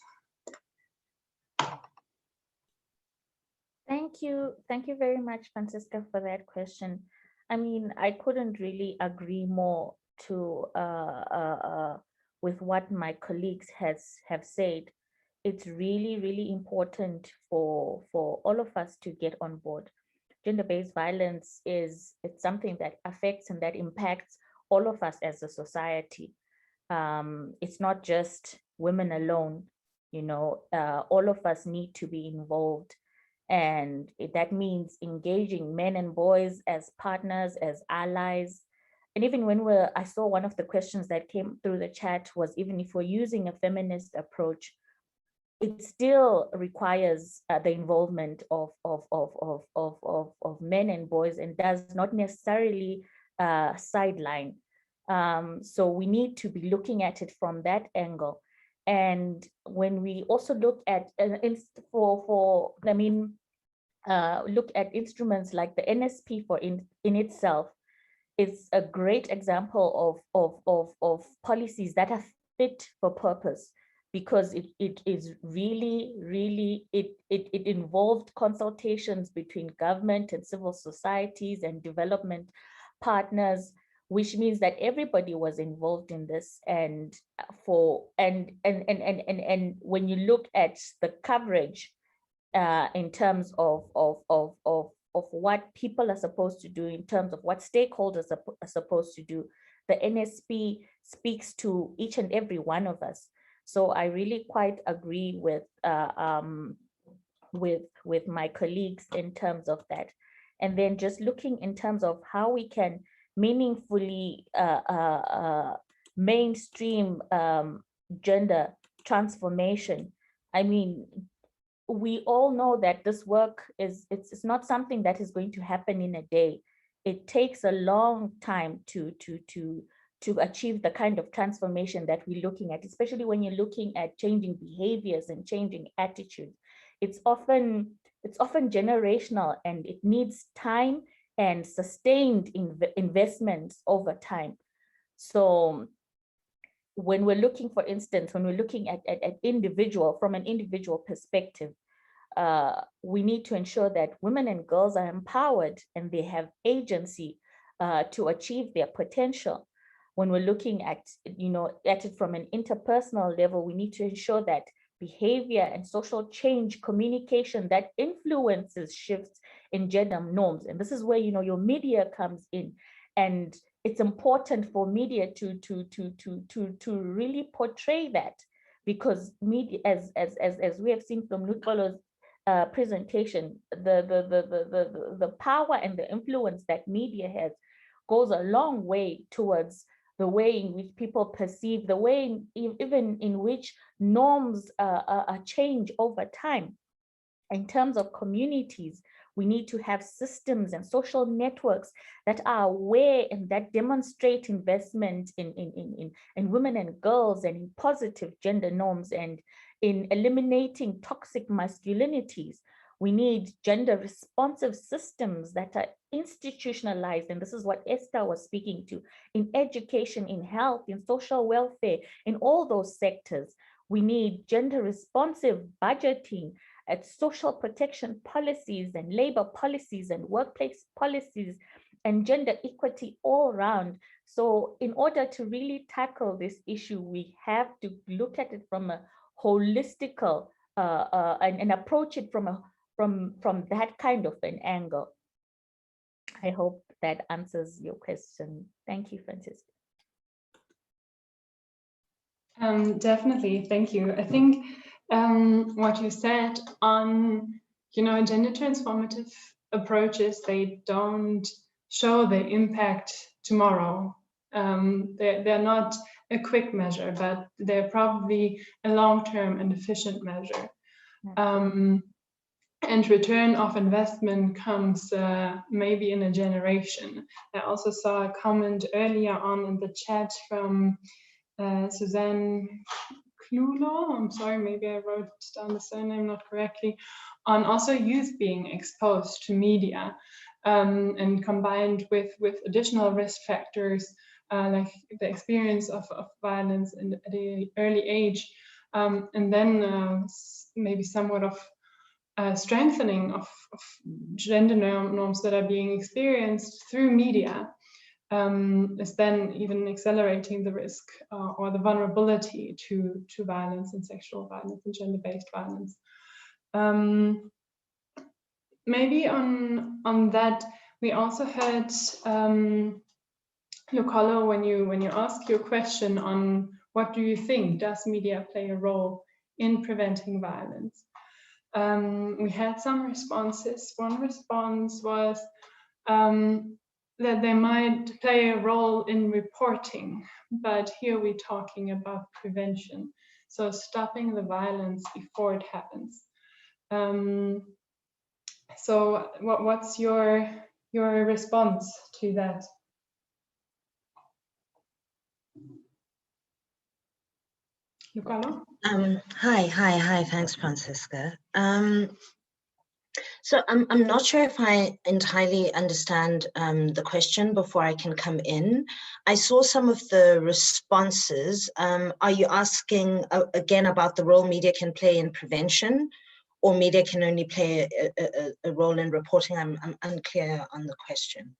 [SPEAKER 4] Thank you very much, Francisca, for that question. I mean, I couldn't really agree more to with what my colleagues have said. It's really, really important for all of us to get on board. Gender-based violence it's something that affects and that impacts all of us as a society. It's not just women alone, you know, all of us need to be involved. And that means engaging men and boys as partners, as allies. And even when I saw one of the questions that came through the chat was, even if we're using a feminist approach, it still requires the involvement of men and boys, and does not necessarily sideline. So we need to be looking at it from that angle. And when we also look at look at instruments like the NSP in itself, it's a great example of policies that are fit for purpose, because it is really, it involved consultations between government and civil societies and development partners, which means that everybody was involved in this. And when you look at the coverage in terms of what people are supposed to do, in terms of what stakeholders are supposed to do, the NSP speaks to each and every one of us. So I really quite agree with my colleagues in terms of that. And then just looking in terms of how we can meaningfully mainstream gender transformation. I mean, we all know that this work it's not something that is going to happen in a day. It takes a long time to achieve the kind of transformation that we're looking at, especially when you're looking at changing behaviors and changing attitudes. It's often generational, and it needs time and sustained investments over time. So when we're looking, for instance, when we're looking at from an individual perspective, we need to ensure that women and girls are empowered and they have agency to achieve their potential. When we're looking at it from an interpersonal level, we need to ensure that behavior and social change communication that influences shifts in gender norms. And this is where your media comes in, and it's important for media to really portray that, because media, as we have seen from Luxolo's presentation, the power and the influence that media has goes a long way towards the way in which people perceive, the way even in which norms change over time. In terms of communities, we need to have systems and social networks that are aware and that demonstrate investment in women and girls, and in positive gender norms, and in eliminating toxic masculinities. We need gender responsive systems that are institutionalized, and this is what Esther was speaking to, in education, in health, in social welfare, in all those sectors. We need gender responsive budgeting, at social protection policies and labor policies and workplace policies, and gender equity all around. So in order to really tackle this issue, we have to look at it from a holistical and approach it from that kind of an angle. I hope that answers your question. Thank you, Francisco.
[SPEAKER 1] Definitely, thank you. I think what you said on, gender transformative approaches, they don't show the impact tomorrow. They're not a quick measure, but they're probably a long-term and efficient measure. And return of investment comes maybe in a generation. I also saw a comment earlier on in the chat from Suzanne Khaula, I'm sorry, maybe I wrote down the surname not correctly, on also youth being exposed to media, and combined with additional risk factors like the experience of violence at an early age, and then maybe somewhat of strengthening of gender norms that are being experienced through media, is then even accelerating the risk or the vulnerability to violence and sexual violence and gender-based violence. Maybe on that, we also heard Luxolo, when you ask your question on what do you think? Does media play a role in preventing violence? We had some responses. One response was that they might play a role in reporting, but here we're talking about prevention. So stopping the violence before it happens. So what's your response to that? Luxolo?
[SPEAKER 5] Hi, thanks, Francisca. So I'm not sure if I entirely understand the question before I can come in. I saw some of the responses. Are you asking again about the role media can play in prevention, or media can only play a role in reporting? I'm unclear on the question.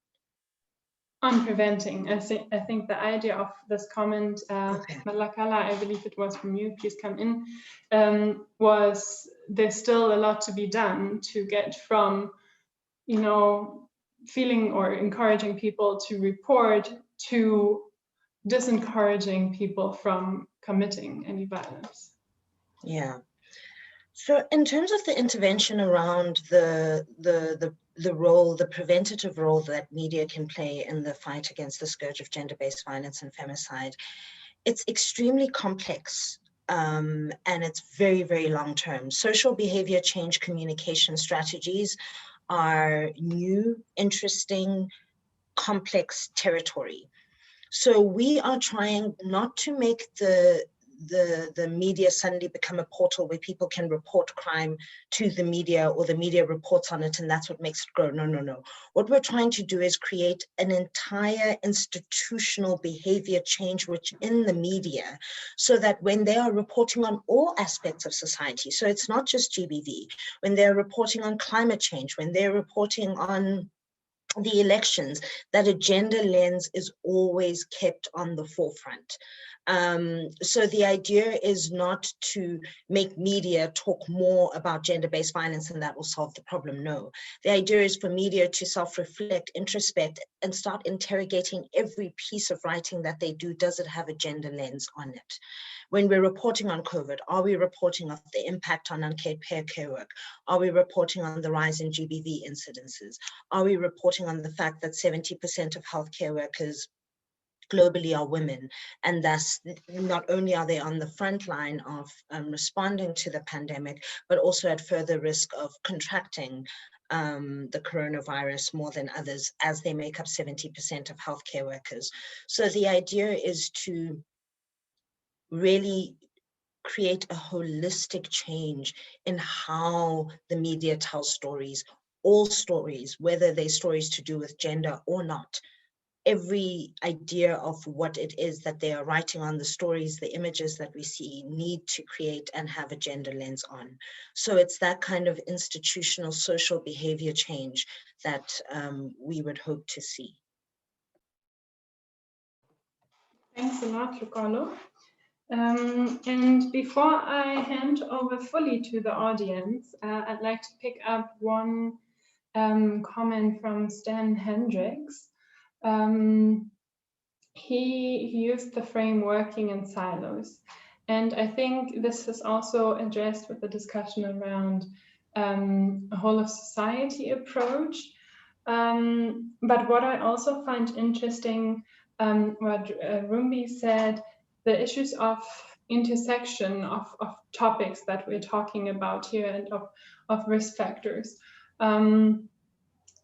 [SPEAKER 1] On preventing, I think the idea of this comment,
[SPEAKER 5] Okay.
[SPEAKER 1] Malakala, I believe it was from you, please come in, was there's still a lot to be done to get from, you know, feeling or encouraging people to report to disencouraging people from committing any violence.
[SPEAKER 5] Yeah. So in terms of the intervention around the role, the preventative role that media can play in the fight against the scourge of gender-based violence and femicide, it's extremely complex and it's very, very long-term. Social behavior change communication strategies are new, interesting, complex territory. So we are trying not to make the media suddenly become a portal where people can report crime to the media, or the media reports on it and that's what makes it grow. No. What we're trying to do is create an entire institutional behavior change within the media, so that when they are reporting on all aspects of society, so it's not just GBV, when they're reporting on climate change, when they're reporting on the elections, that a gender lens is always kept on the forefront. So the idea is not to make media talk more about gender-based violence and that will solve the problem. No, the idea is for media to self-reflect, introspect, and start interrogating every piece of writing that they do. Does it have a gender lens on it? When we're reporting on COVID, are we reporting on the impact on unpaid care work? Are we reporting on the rise in GBV incidences? Are we reporting on the fact that 70% of healthcare workers globally are women, and thus not only are they on the front line of responding to the pandemic, but also at further risk of contracting the coronavirus more than others, as they make up 70% of healthcare workers. So the idea is to really create a holistic change in how the media tells stories, all stories, whether they're stories to do with gender or not. Every idea of what it is that they are writing on, the stories, the images that we see, need to create and have a gender lens on. So it's that kind of institutional social behavior change that we would hope to see.
[SPEAKER 1] Thanks a lot, Luxolo. And before I hand over fully to the audience, I'd like to pick up one comment from Stan Hendricks. He used the frame working in silos. And I think this is also addressed with the discussion around a whole of society approach. But what I also find interesting, what Rumbi said, the issues of intersection of topics that we're talking about here and of risk factors.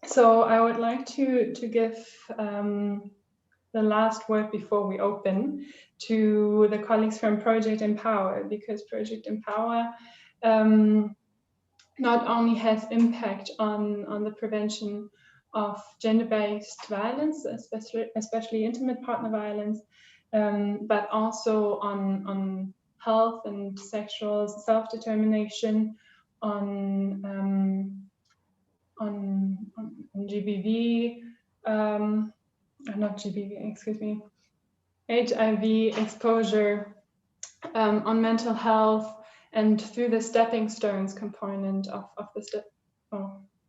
[SPEAKER 1] So I would like to give the last word before we open to the colleagues from Project Empower, because Project Empower not only has impact on the prevention of gender-based violence, especially intimate partner violence, but also on health and sexual self-determination, on GBV, not GBV, excuse me, HIV exposure, on mental health, and through the stepping stones component of the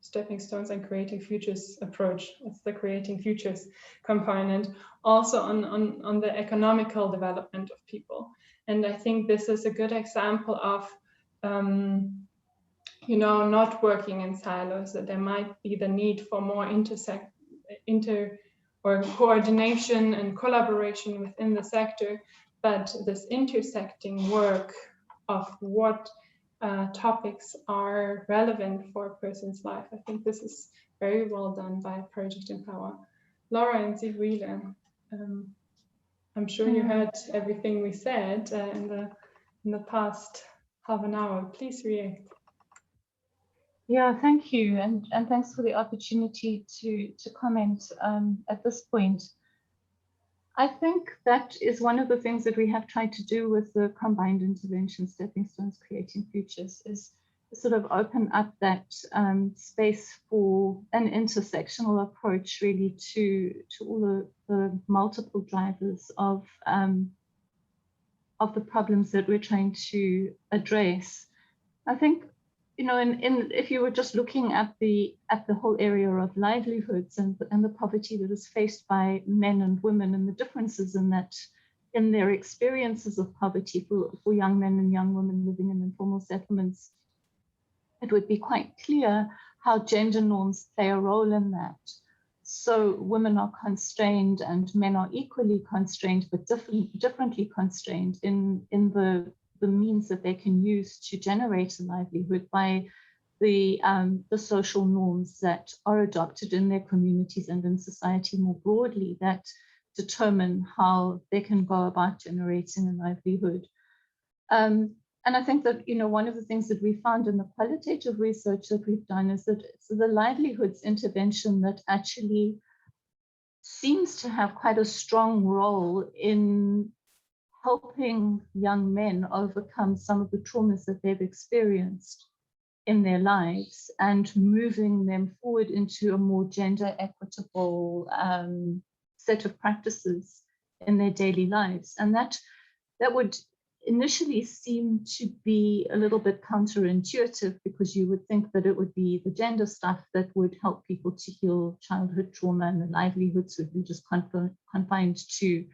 [SPEAKER 1] Stepping Stones and Creating Futures approach. It's the Creating Futures component, also on the economical development of people. And I think this is a good example of, you know, not working in silos, that there might be the need for more coordination and collaboration within the sector, but this intersecting work of what topics are relevant for a person's life. I think this is very well done by Project Empower. Laura and Sivuyile, I'm sure you heard everything we said in the past half an hour. Please react.
[SPEAKER 6] Yeah, thank you, and thanks for the opportunity to comment at this point. I think that is one of the things that we have tried to do with the combined intervention Stepping Stones Creating Futures, is sort of open up that space for an intersectional approach, really, to all the multiple drivers of the problems that we're trying to address. I think, you know, if you were just looking at the whole area of livelihoods and the poverty that is faced by men and women, and the differences in that, in their experiences of poverty for young men and young women living in informal settlements, it would be quite clear how gender norms play a role in that. So women are constrained and men are equally constrained, but differently constrained in the means that they can use to generate a livelihood by the social norms that are adopted in their communities and in society more broadly, that determine how they can go about generating a livelihood. And I think that, you know, one of the things that we found in the qualitative research that we've done is that it's the livelihoods intervention that actually seems to have quite a strong role in helping young men overcome some of the traumas that they've experienced in their lives and moving them forward into a more gender equitable set of practices in their daily lives. And that would initially seem to be a little bit counterintuitive, because you would think that it would be the gender stuff that would help people to heal childhood trauma, and the livelihoods would be just confined to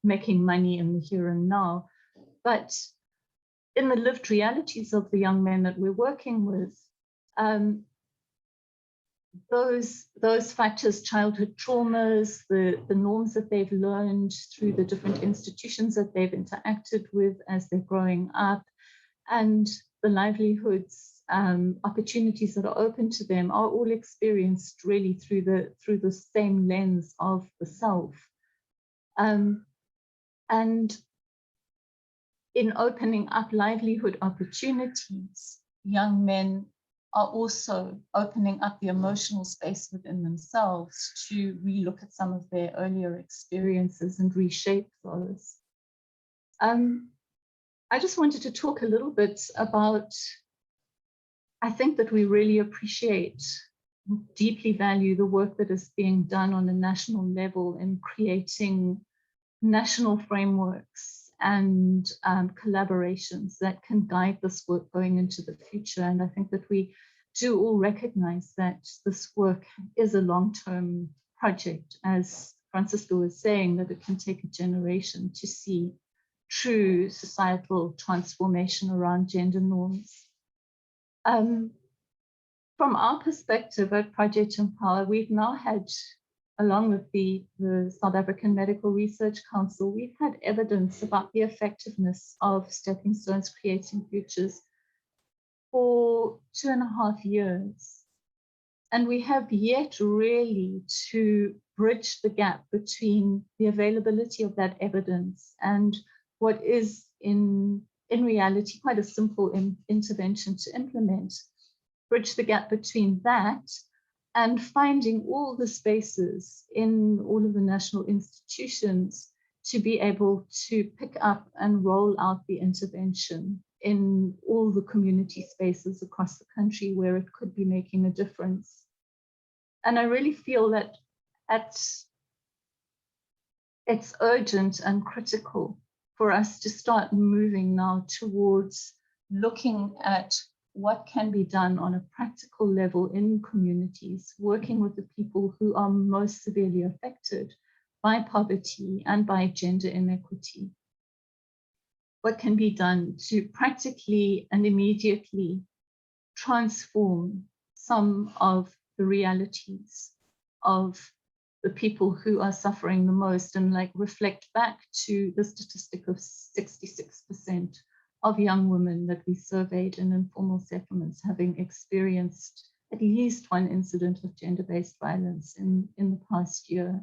[SPEAKER 6] making money in the here and now. But in the lived realities of the young men that we're working with, those factors, childhood traumas, the norms that they've learned through the different institutions that they've interacted with as they're growing up, and the livelihoods, opportunities that are open to them, are all experienced really through the same lens of the self. And in opening up livelihood opportunities, young men are also opening up the emotional space within themselves to relook at some of their earlier experiences and reshape those. I just wanted to talk a little bit about, I think that we really appreciate, deeply value the work that is being done on a national level in creating national frameworks and collaborations that can guide this work going into the future. And I think that we do all recognize that this work is a long-term project, as Francisco was saying, that it can take a generation to see true societal transformation around gender norms. From our perspective at Project Empower, we've now had, along with the South African Medical Research Council, we've had evidence about the effectiveness of Stepping Stones Creating Futures for 2.5 years. And we have yet really to bridge the gap between the availability of that evidence and what is in reality quite a simple intervention to implement. Bridge the gap between that and finding all the spaces in all of the national institutions to be able to pick up and roll out the intervention in all the community spaces across the country where it could be making a difference. And I really feel that it's urgent and critical for us to start moving now towards looking at what can be done on a practical level in communities, working with the people who are most severely affected by poverty and by gender inequity. What can be done to practically and immediately transform some of the realities of the people who are suffering the most, and like reflect back to the statistic of 66% of young women that we surveyed in informal settlements having experienced at least one incident of gender-based violence in the past year.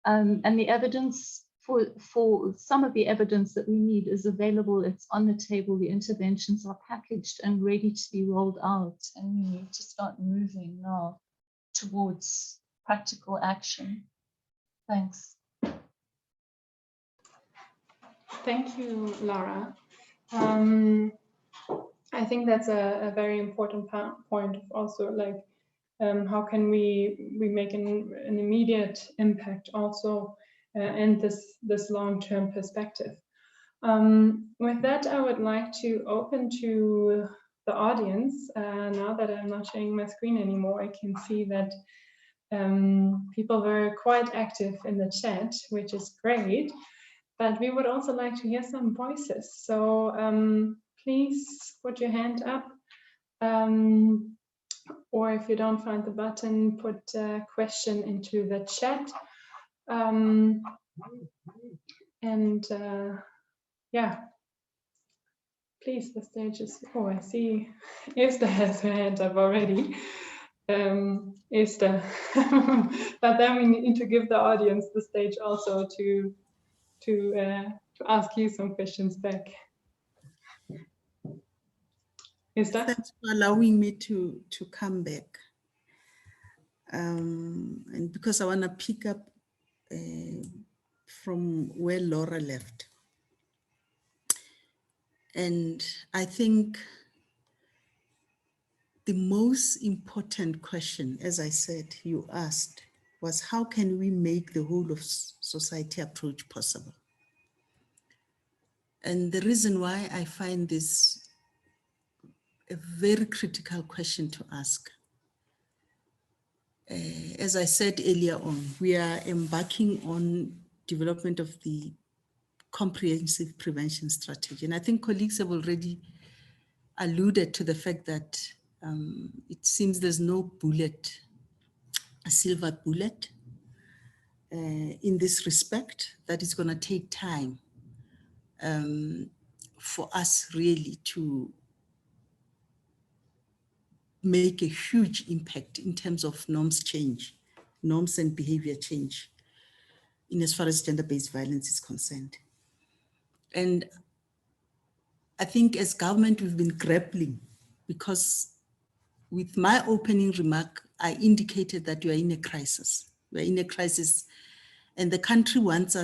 [SPEAKER 6] And the evidence for some of the evidence that we need is available. It's on the table. The interventions are packaged and ready to be rolled out. And we need to start moving now towards practical action. Thanks.
[SPEAKER 1] Thank you, Lara. I think that's a very important point. Also, like, how can we make an immediate impact also, and this long-term perspective. With that, I would like to open to the audience. Now that I'm not sharing my screen anymore, I can see that people were quite active in the chat, which is great. But we would also like to hear some voices. So please put your hand up. Or if you don't find the button, put a question into the chat. Yeah, please, the stage is, oh, I see Esther has her hand up already. Esther, but then we need to give the audience the stage also to ask you some questions back. Esther?
[SPEAKER 8] Thanks for allowing me to come back. And because I want to pick up from where Laura left. And I think the most important question, as I said, you asked, was how can we make the whole of society approach possible? And the reason why I find this a very critical question to ask, as I said earlier on, we are embarking on development of the comprehensive prevention strategy. And I think colleagues have already alluded to the fact that it seems there's no bullet, a silver bullet in this respect, that is going to take time for us really to make a huge impact in terms of norms change, norms and behavior change in as far as gender-based violence is concerned. And I think as government, we've been grappling, because with my opening remark, I indicated that we are in a crisis. We're in a crisis, and the country wants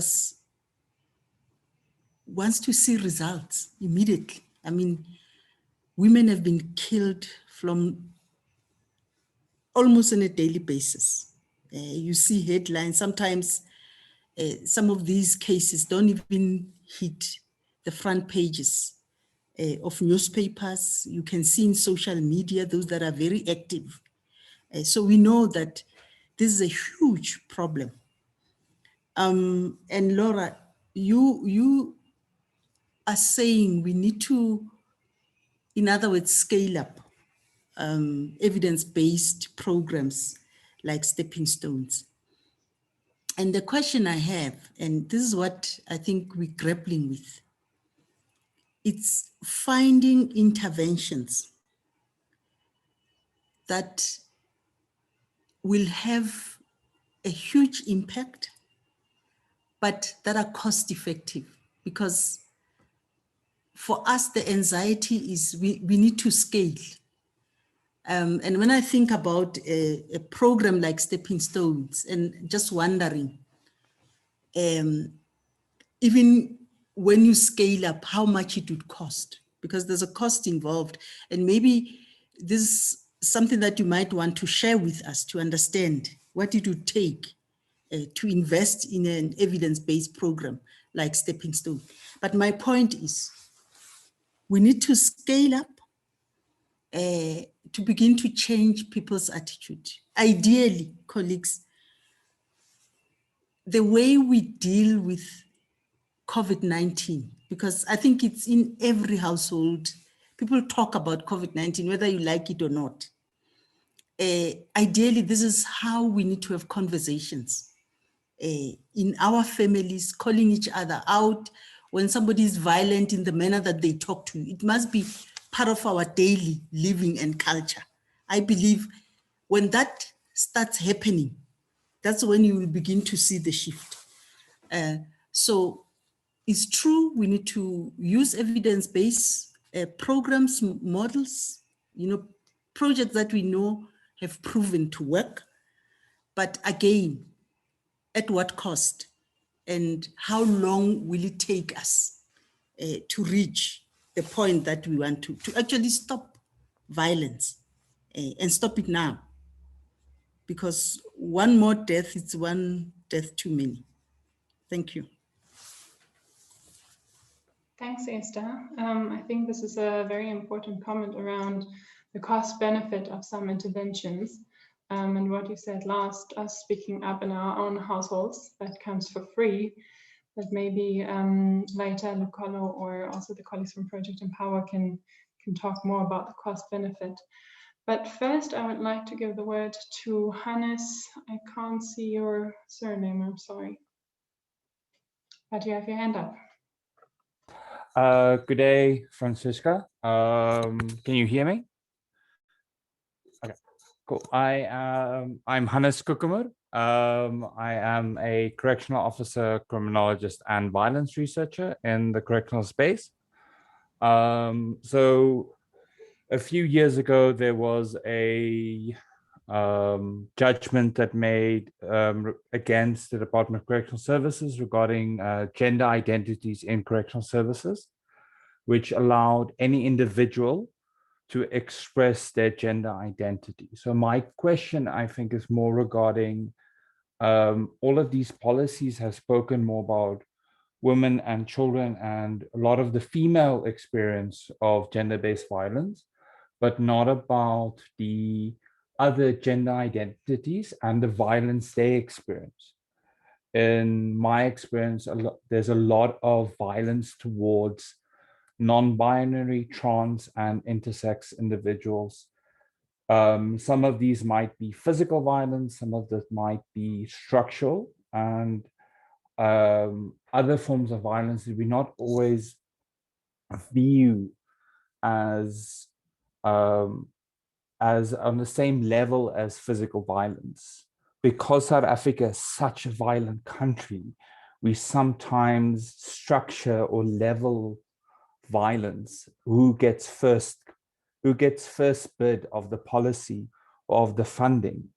[SPEAKER 8] to see results immediately. I mean, women have been killed from almost on a daily basis. You see headlines, sometimes some of these cases don't even hit the front pages of newspapers. You can see in social media, those that are very active. So we know that this is a huge problem. And Laura, you are saying we need to, in other words, scale up evidence-based programs like stepping stones. And the question I have, and this is what I think we're grappling with, it's finding interventions that will have a huge impact, but that are cost effective. Because for us, the anxiety is we need to scale. And when I think about a program like Stepping Stones, and just wondering, even when you scale up, how much it would cost, because there's a cost involved. And maybe this is something that you might want to share with us to understand what it would take to invest in an evidence-based program like Stepping Stone. But my point is, we need to scale up, to begin to change people's attitude. Ideally, colleagues, the way we deal with COVID-19, because I think it's in every household, people talk about COVID-19, whether you like it or not. Ideally, this is how we need to have conversations in our families, calling each other out when somebody is violent in the manner that they talk to. It must be part of our daily living and culture. I believe when that starts happening, that's when you will begin to see the shift. So it's true, we need to use evidence-based programs, models, projects that we know have proven to work. But again, at what cost? And how long will it take us to reach the point that we want to actually stop violence and stop it now? Because one more death is one death too many. Thank you.
[SPEAKER 1] Thanks, Esther. I think this is a very important comment around the cost benefit of some interventions. And what you said last, us speaking up in our own households, that comes for free, but maybe later Luxolo or also the colleagues from Project Empower can talk more about the cost benefit. But first, I would like to give the word to Hannes. I can't see your surname, I'm sorry. But you have your hand up.
[SPEAKER 9] Good day, Francisca. Can you hear me? Okay, cool. I'm Hannes Kukumur. I am a correctional officer, criminologist, and violence researcher in the correctional space. So a few years ago, there was a judgment that made against the Department of Correctional Services regarding gender identities in correctional services, which allowed any individual to express their gender identity. So my question, I think, is more regarding all of these policies have spoken more about women and children and a lot of the female experience of gender-based violence, but not about the other gender identities and the violence they experience. In my experience, there's a lot of violence towards non-binary, trans, and intersex individuals. Some of these might be physical violence, some of that might be structural, and other forms of violence that we not always view as on the same level as physical violence. Because South Africa is such a violent country, we sometimes structure or level violence, who gets first bid of the policy or of the funding.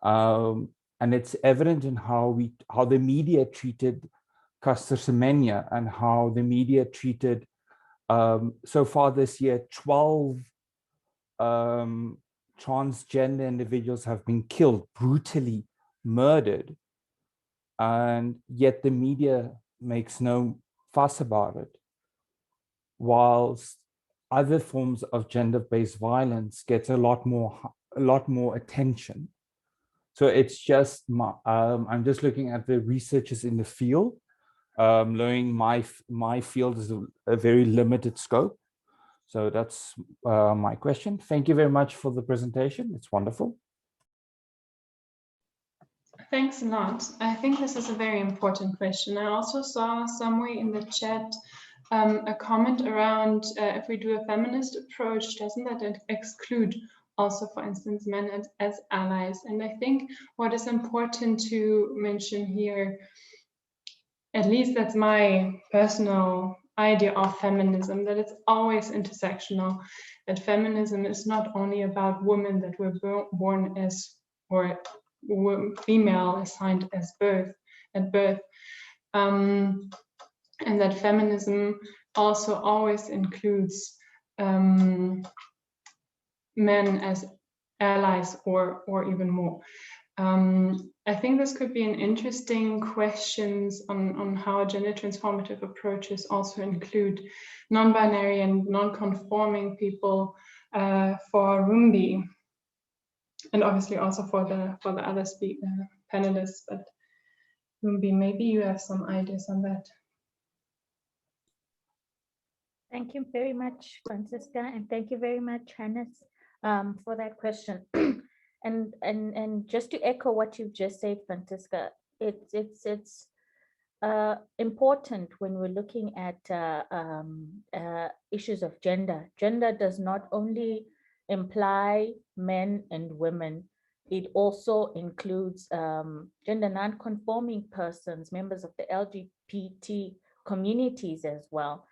[SPEAKER 9] And it's evident in how the media treated Caster Semenya and how the media treated so far this year, 12 transgender individuals have been killed, brutally murdered, and yet the media makes no fuss about it, whilst other forms of gender-based violence gets a lot more attention. So it's just I'm just looking at the researchers in the field, knowing my field is a very limited scope. So that's my question. Thank you very much for the presentation. It's wonderful.
[SPEAKER 1] Thanks a lot. I think this is a very important question. I also saw somewhere in the chat a comment around if we do a feminist approach, doesn't that exclude also, for instance, men as allies? And I think what is important to mention here, at least that's my personal idea of feminism, that it's always intersectional, that feminism is not only about women that were born as, or female assigned as at birth, and that feminism also always includes men as allies or even more. I think this could be an interesting question on how gender transformative approaches also include non-binary and non-conforming people, for Rumbi, and obviously also for the other panelists. But Rumbi, maybe you have some ideas on that.
[SPEAKER 4] Thank you very much, Francisca, and thank you very much, Hannes, for that question. and just to echo what you've just said, Francisca, it's important when we're looking at issues of gender. Gender does not only imply men and women, it also includes gender non-conforming persons, members of the LGBT communities as well.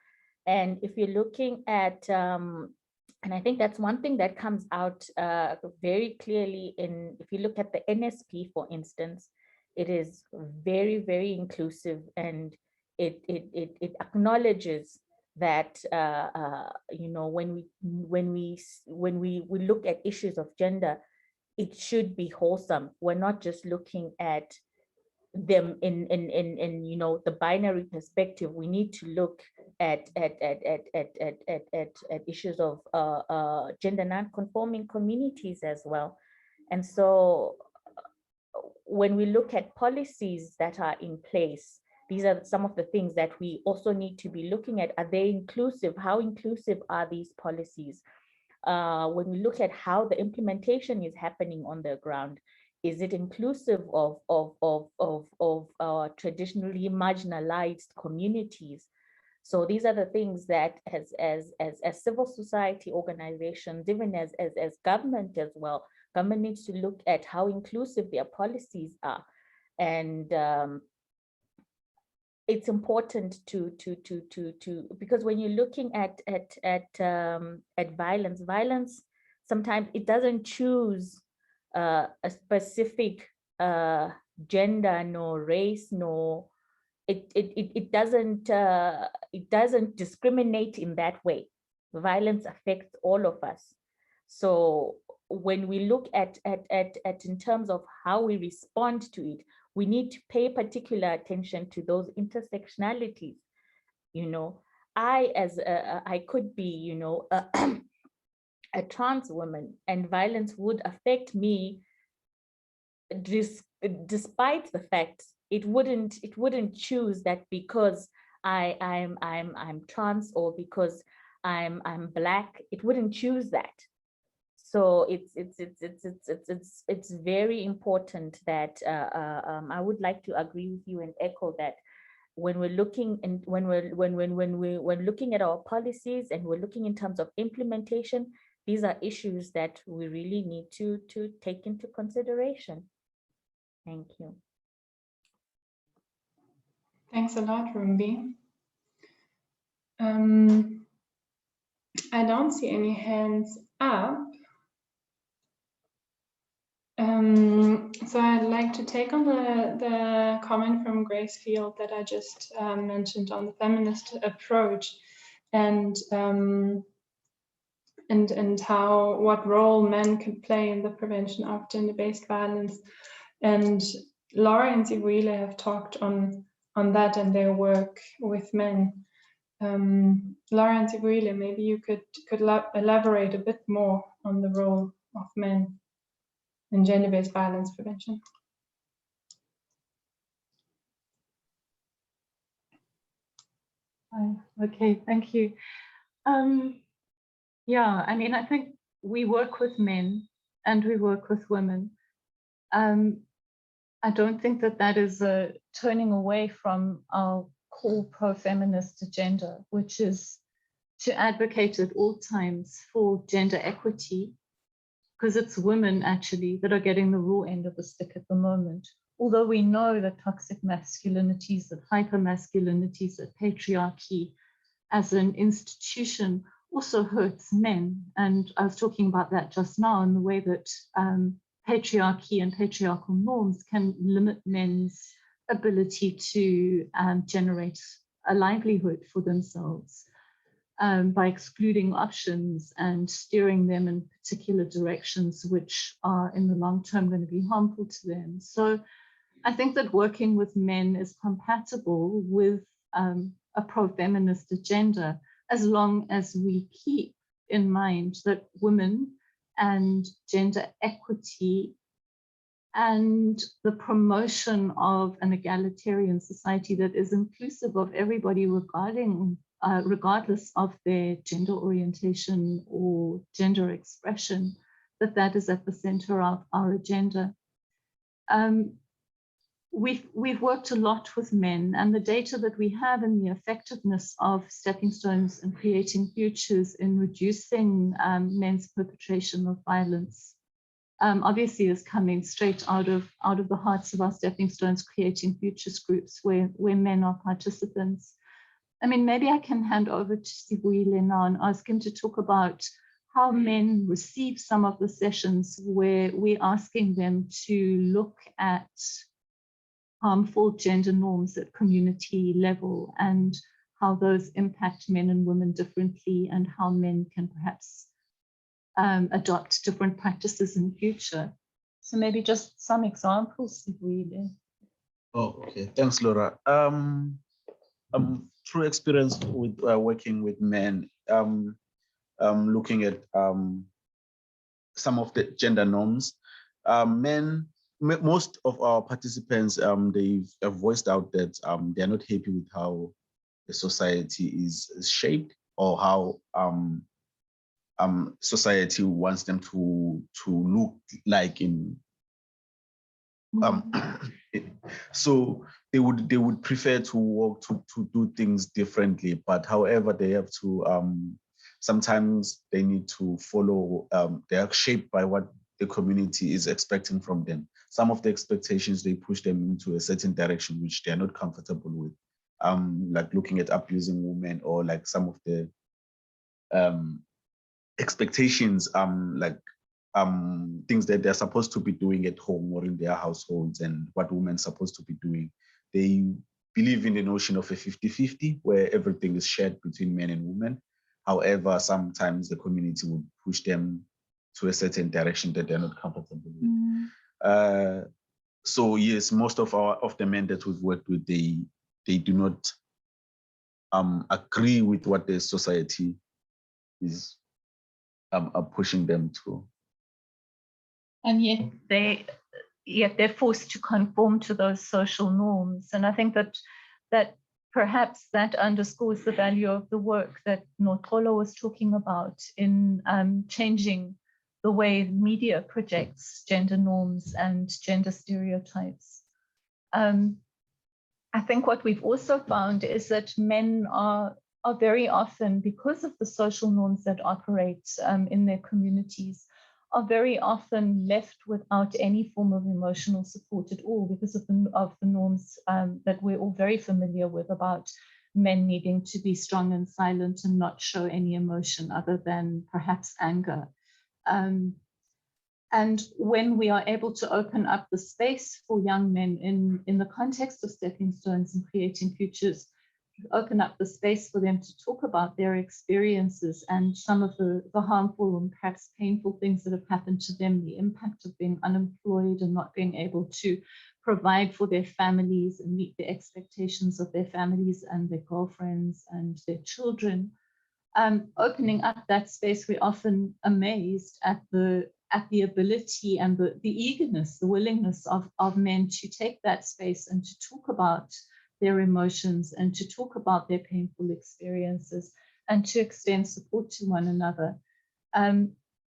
[SPEAKER 4] And if you're looking at, and I think that's one thing that comes out very clearly if you look at the NSP, for instance, it is very, very inclusive, and it acknowledges that you know, when we look at issues of gender, it should be wholesome. We're not just looking at them in you know, the binary perspective. We need to look at issues of gender non-conforming communities as well. And so when we look at policies that are in place, these are some of the things that we also need to be looking at. Are they inclusive? How inclusive are these policies? When we look at how the implementation is happening on the ground, is it inclusive of traditionally marginalized communities? So these are the things that as civil society organizations, even as government as well, government needs to look at how inclusive their policies are. And it's important to because when you're looking at violence, sometimes it doesn't choose a specific gender, nor race, nor it doesn't discriminate in that way. Violence affects all of us. So when we look at in terms of how we respond to it, we need to pay particular attention to those intersectionalities. You know, I could be, you know, a trans woman, and violence would affect me despite the fact it wouldn't choose that because I'm trans or because I'm Black. It wouldn't choose that. So it's very important that I would like to agree with you and echo that when we're looking and when we're looking at our policies and we're looking in terms of implementation, these are issues that we really need to take into consideration. Thank you.
[SPEAKER 1] Thanks a lot, Rumbi. I don't see any hands up. So I'd like to take on the comment from Grace Field that I just mentioned on the feminist approach, and what role men could play in the prevention of gender-based violence. And Laura and Sivuyile have talked on that and their work with men. Laura and Sivuyile, maybe you could elaborate a bit more on the role of men in gender-based violence prevention.
[SPEAKER 6] Okay, thank you. Yeah, I mean, I think we work with men and we work with women. I don't think that is a turning away from our core pro-feminist agenda, which is to advocate at all times for gender equity, because it's women actually that are getting the raw end of the stick at the moment. Although we know that toxic masculinities, that hypermasculinities, that patriarchy as an institution also hurts men. And I was talking about that just now in the way that patriarchy and patriarchal norms can limit men's ability to generate a livelihood for themselves by excluding options and steering them in particular directions which are in the long term going to be harmful to them. So I think that working with men is compatible with a pro-feminist agenda as long as we keep in mind that women and gender equity and the promotion of an egalitarian society that is inclusive of everybody regardless of their gender orientation or gender expression, that is at the center of our agenda. We've worked a lot with men, and the data that we have in the effectiveness of stepping stones and creating futures in reducing men's perpetration of violence obviously is coming straight out of the hearts of our stepping stones creating futures groups where men are participants. I mean, maybe I can hand over to Sivuyile now and ask him to talk about how men receive some of the sessions where we're asking them to look at harmful gender norms at community level and how those impact men and women differently and how men can perhaps adopt different practices in future. So maybe just some examples, Sivuyile.
[SPEAKER 7] Oh, okay. Thanks, Laura. Through experience with working with men, looking at some of the gender norms, most of our participants, they've voiced out that they're not happy with how the society is shaped or how society wants them to look like in so they would prefer to work to do things differently, but however they have to sometimes they need to follow, they are shaped by what the community is expecting from them. Some of the expectations, they push them into a certain direction which they're not comfortable with, like looking at abusing women, or like some of the expectations, like things that they're supposed to be doing at home or in their households and what women are supposed to be doing. They believe in the notion of a 50-50 where everything is shared between men and women. However, sometimes the community would push them to a certain direction that they're not comfortable with. So yes, most of the men that we've worked with, they do not agree with what the society is pushing them to.
[SPEAKER 6] And yet they're forced to conform to those social norms. And I think that perhaps that underscores the value of the work that Luxolo was talking about in changing the way media projects gender norms and gender stereotypes. I think what we've also found is that men are very often, because of the social norms that operate in their communities, are very often left without any form of emotional support at all because of the norms that we're all very familiar with about men needing to be strong and silent and not show any emotion other than perhaps anger. And when we are able to open up the space for young men in the context of stepping stones and creating futures, open up the space for them to talk about their experiences and some of the harmful and perhaps painful things that have happened to them, the impact of being unemployed and not being able to provide for their families and meet the expectations of their families and their girlfriends and their children. Opening up that space, we're often amazed at the ability and the eagerness, the willingness of men to take that space and to talk about their emotions and to talk about their painful experiences and to extend support to one another.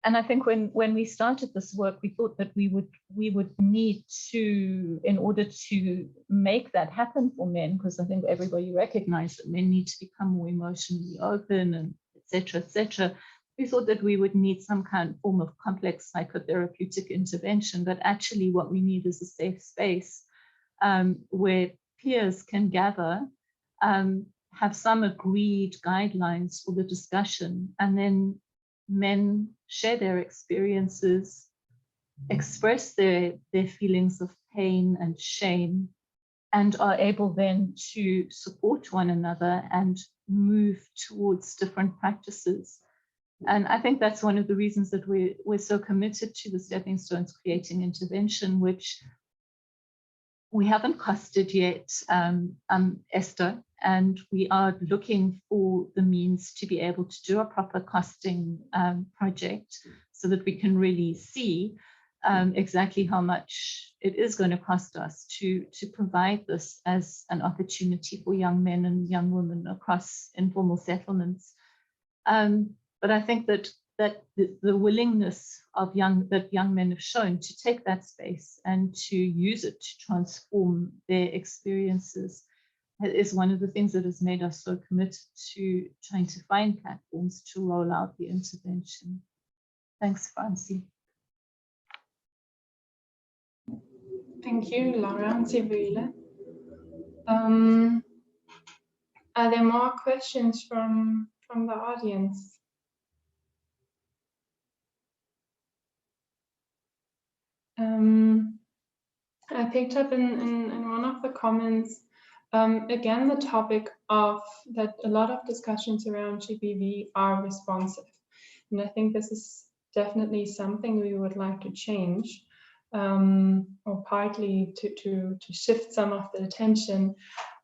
[SPEAKER 6] And I think when we started this work, we thought that we would need to, in order to make that happen for men, because I think everybody recognized that men need to become more emotionally open and et cetera, we thought that we would need some kind of form of complex psychotherapeutic intervention, but actually what we need is a safe space where peers can gather, have some agreed guidelines for the discussion, and then men share their experiences, express their feelings of pain and shame, and are able then to support one another and move towards different practices. And I think that's one of the reasons that we're so committed to the Stepping Stones Creating Intervention, which we haven't costed yet, Esther, and we are looking for the means to be able to do a proper costing project so that we can really see exactly how much it is going to cost us to provide this as an opportunity for young men and young women across informal settlements. But I think that the willingness of young men have shown to take that space and to use it to transform their experiences is one of the things that has made us so committed to trying to find platforms to roll out the intervention. Thanks, Francie.
[SPEAKER 1] Thank you, Laura and Sivuyile. Are there more questions from the audience? I picked up in one of the comments, again, the topic of that a lot of discussions around GBV are responsive. And I think this is definitely something we would like to change, or partly to shift some of the attention.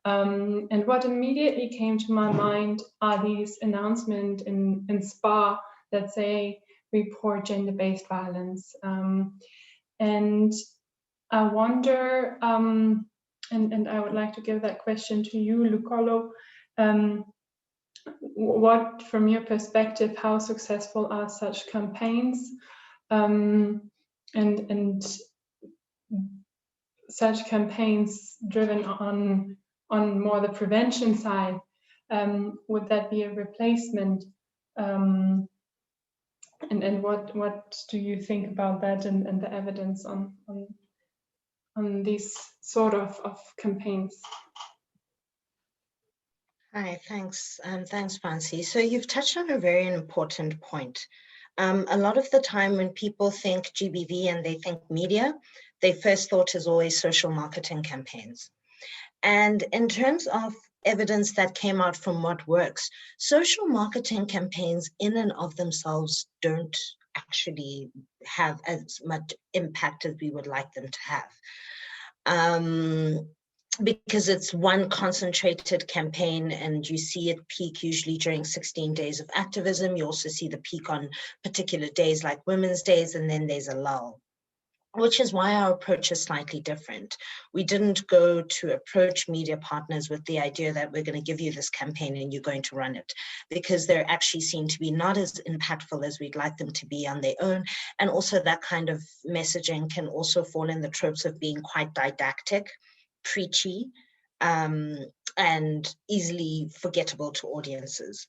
[SPEAKER 1] And what immediately came to my mind are these announcements in SPA that say report gender-based violence. And I wonder, and I would like to give that question to you, Luxolo, what, from your perspective, how successful are such campaigns, and such campaigns driven on more the prevention side, would that be a replacement? And what do you think about that and the evidence on these sort of campaigns?
[SPEAKER 5] Hi, thanks. Thanks, Francie. So you've touched on a very important point. A lot of the time when people think GBV and they think media, their first thought is always social marketing campaigns. And in terms of evidence that came out from what works, social marketing campaigns in and of themselves don't actually have as much impact as we would like them to have. Because it's one concentrated campaign and you see it peak usually during 16 days of activism. You also see the peak on particular days like Women's Days, and then there's a lull, which is why our approach is slightly different. We didn't go to approach media partners with the idea that we're going to give you this campaign and you're going to run it, because they actually seem to be not as impactful as we'd like them to be on their own. And also that kind of messaging can also fall in the tropes of being quite didactic, preachy, and easily forgettable to audiences.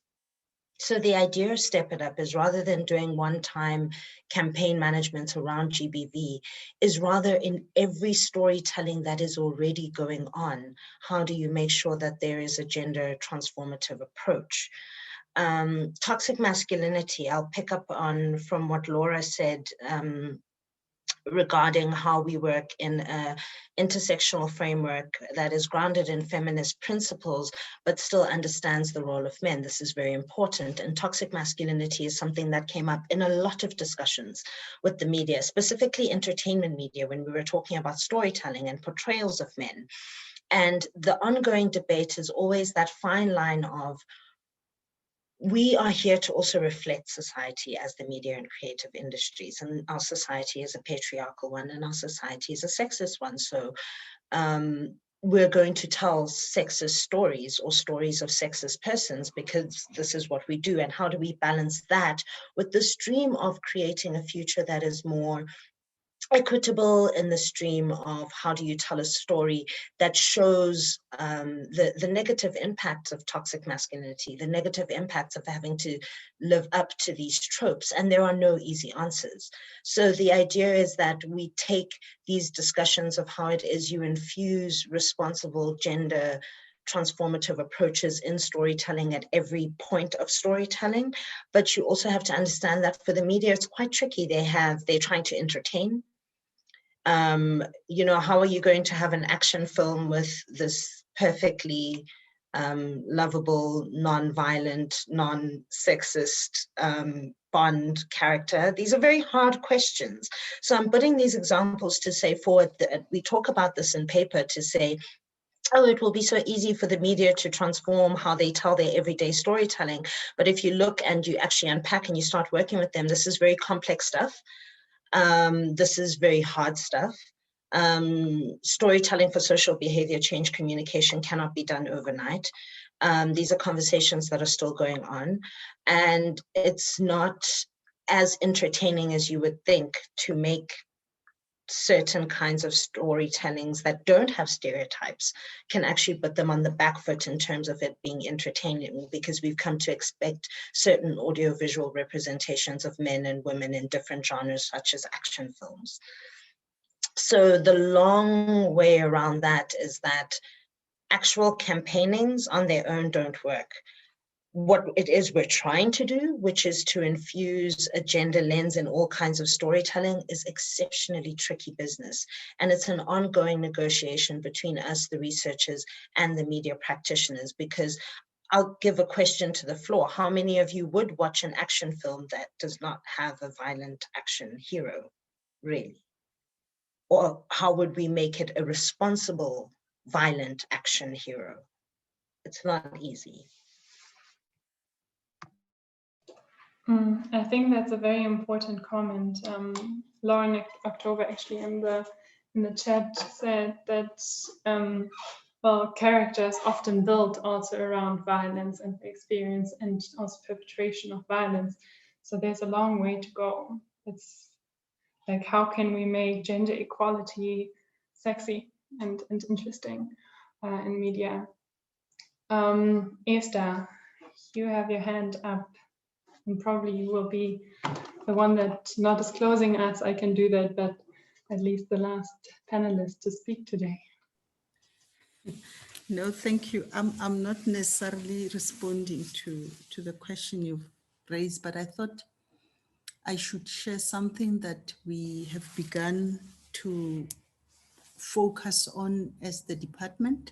[SPEAKER 5] So the idea of Step It Up is, rather than doing one-time campaign management around GBV, is rather in every storytelling that is already going on, how do you make sure that there is a gender transformative approach? Toxic masculinity, I'll pick up on from what Laura said, regarding how we work in an intersectional framework that is grounded in feminist principles, but still understands the role of men. This is very important. And toxic masculinity is something that came up in a lot of discussions with the media, specifically entertainment media, when we were talking about storytelling and portrayals of men. And the ongoing debate is always that fine line of, we are here to also reflect society as the media and creative industries, and our society is a patriarchal one and our society is a sexist one. So we're going to tell sexist stories or stories of sexist persons because this is what we do. And how do we balance that with the stream of creating a future that is more equitable, in the stream of how do you tell a story that shows the negative impacts of toxic masculinity, the negative impacts of having to live up to these tropes, and there are no easy answers. So the idea is that we take these discussions of how it is you infuse responsible gender transformative approaches in storytelling at every point of storytelling, but you also have to understand that for the media it's quite tricky. They're trying to entertain. You know, how are you going to have an action film with this perfectly lovable, non-violent, non-sexist bond character? These are very hard questions. So I'm putting these examples to say forward that we talk about this in paper to say, oh, it will be so easy for the media to transform how they tell their everyday storytelling. But if you look and you actually unpack and you start working with them, this is very complex stuff. This is very hard stuff. Storytelling for social behavior change communication cannot be done overnight. These are conversations that are still going on. And it's not as entertaining as you would think to make certain kinds of storytellings that don't have stereotypes, can actually put them on the back foot in terms of it being entertaining, because we've come to expect certain audiovisual representations of men and women in different genres, such as action films. So the long way around that is that actual campaignings on their own don't work. What it is we're trying to do, which is to infuse a gender lens in all kinds of storytelling, is exceptionally tricky business. And it's an ongoing negotiation between us, the researchers, and the media practitioners, because I'll give a question to the floor. How many of you would watch an action film that does not have a violent action hero, really? Or how would we make it a responsible, violent action hero? It's not easy.
[SPEAKER 1] I think that's a very important comment. Lauren October actually in the chat said that well, characters often built also around violence and experience and also perpetration of violence. So there's a long way to go. It's like, how can we make gender equality sexy and interesting in media? Esther, you have your hand up. And probably you will be the one that, not disclosing us, I can do that, but at least the last panelist to speak today.
[SPEAKER 8] No, thank you. I'm not necessarily responding to the question you've raised, but I thought I should share something that we have begun to focus on as the department,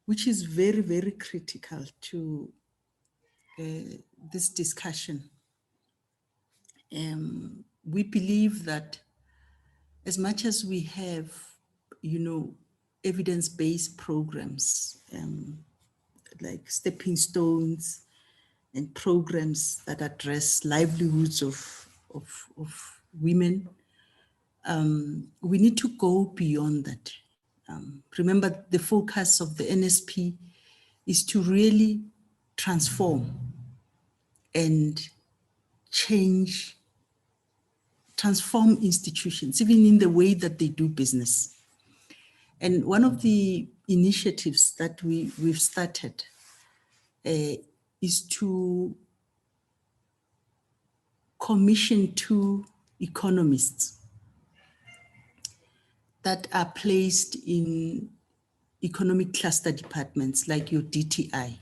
[SPEAKER 8] which is very, very critical to this discussion. We believe that as much as we have, evidence-based programs like stepping stones and programs that address livelihoods of women, we need to go beyond that. Remember, the focus of the NSP is to really transform and transform institutions, even in the way that they do business. And one of the initiatives that we've started is to commission 2 economists that are placed in economic cluster departments like your DTI.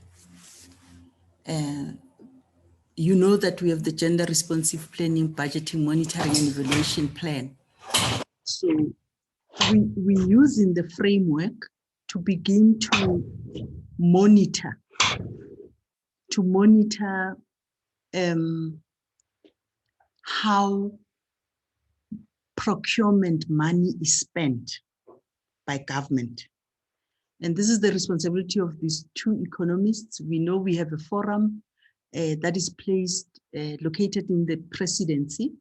[SPEAKER 8] You know that we have the Gender Responsive Planning, Budgeting, Monitoring and Evaluation Plan. So we're using the framework to begin to monitor how procurement money is spent by government. And this is the responsibility of these 2 economists. We know we have a forum that is located in the presidency.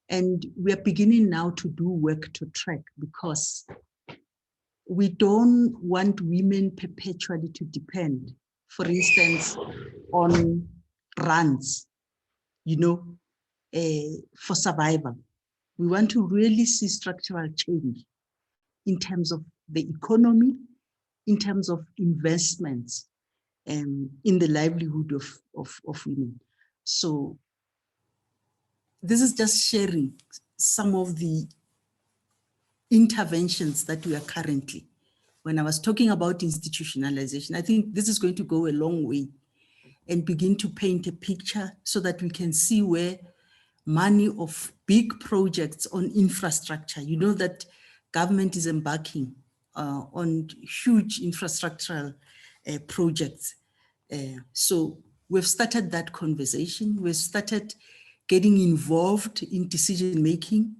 [SPEAKER 8] And we are beginning now to do work to track, because we don't want women perpetually to depend, for instance, on grants, for survival. We want to really see structural change in terms of the economy, in terms of investments, in the livelihood of women. So this is just sharing some of the interventions that we are currently. When I was talking about institutionalization, I think this is going to go a long way and begin to paint a picture so that we can see where money of big projects on infrastructure, that government is embarking on huge infrastructural projects. So we've started that conversation. We've started getting involved in decision-making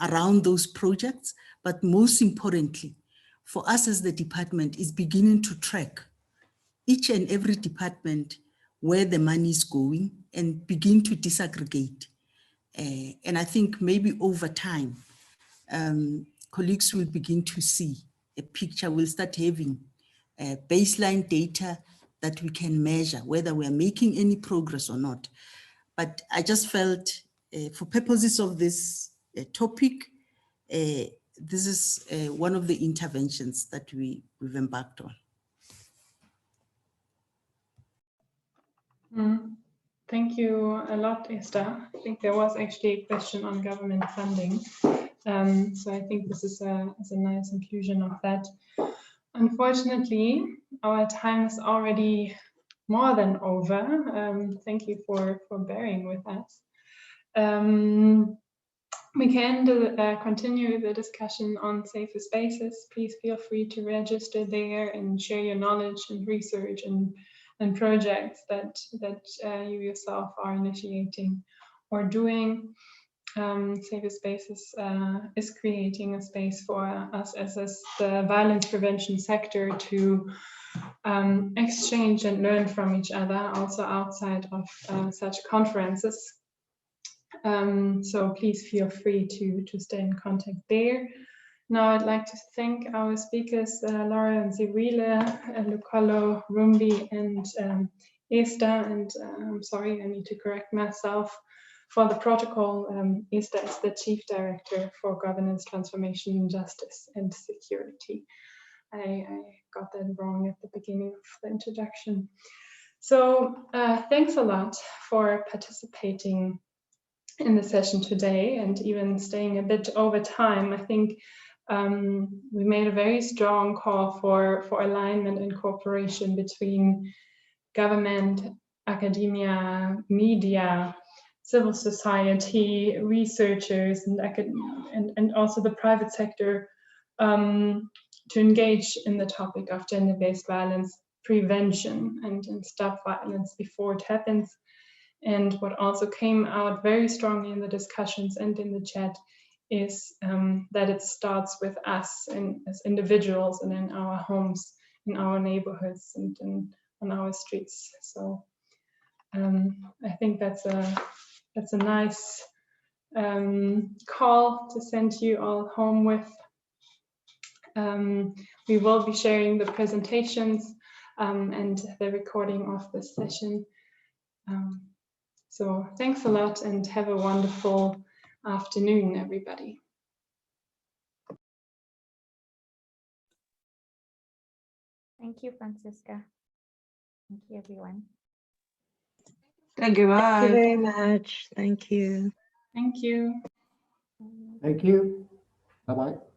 [SPEAKER 8] around those projects. But most importantly, for us as the department is beginning to track each and every department where the money is going and begin to disaggregate. And I think maybe over time, colleagues will begin to see a picture. We'll start having baseline data that we can measure whether we're making any progress or not. But I just felt for purposes of this topic, this is one of the interventions that we've embarked on.
[SPEAKER 1] Thank you a lot, Esther. I think there was actually a question on government funding. So I think this is a nice inclusion of that. Unfortunately, our time is already more than over. Thank you for bearing with us. We can continue the discussion on SaferSpaces. Please feel free to register there and share your knowledge and research and projects that you yourself are initiating or doing. SaferSpaces is creating a space for us as the violence prevention sector to exchange and learn from each other, also outside of such conferences. So please feel free to stay in contact there. Now I'd like to thank our speakers, Laura and Sivuyile, Luxolo, Rumbi, and Esther. And I'm sorry, I need to correct myself. For the protocol, Esther is the Chief Director for Governance, Transformation, Justice, and Security. I got that wrong at the beginning of the introduction. So thanks a lot for participating in the session today and even staying a bit over time. I think we made a very strong call for alignment and cooperation between government, academia, media, civil society, researchers, and also the private sector to engage in the topic of gender-based violence prevention and stop violence before it happens. And what also came out very strongly in the discussions and in the chat is that it starts with us as individuals and in our homes, in our neighborhoods, and on our streets. So I think that's a nice call to send you all home with. We will be sharing the presentations and the recording of this session. So thanks a lot and have a wonderful afternoon, everybody.
[SPEAKER 4] Thank you, Francisca. Thank you, everyone.
[SPEAKER 3] Thank you.
[SPEAKER 5] Thank you very much. Thank you.
[SPEAKER 1] Thank you.
[SPEAKER 10] Thank you. Bye-bye.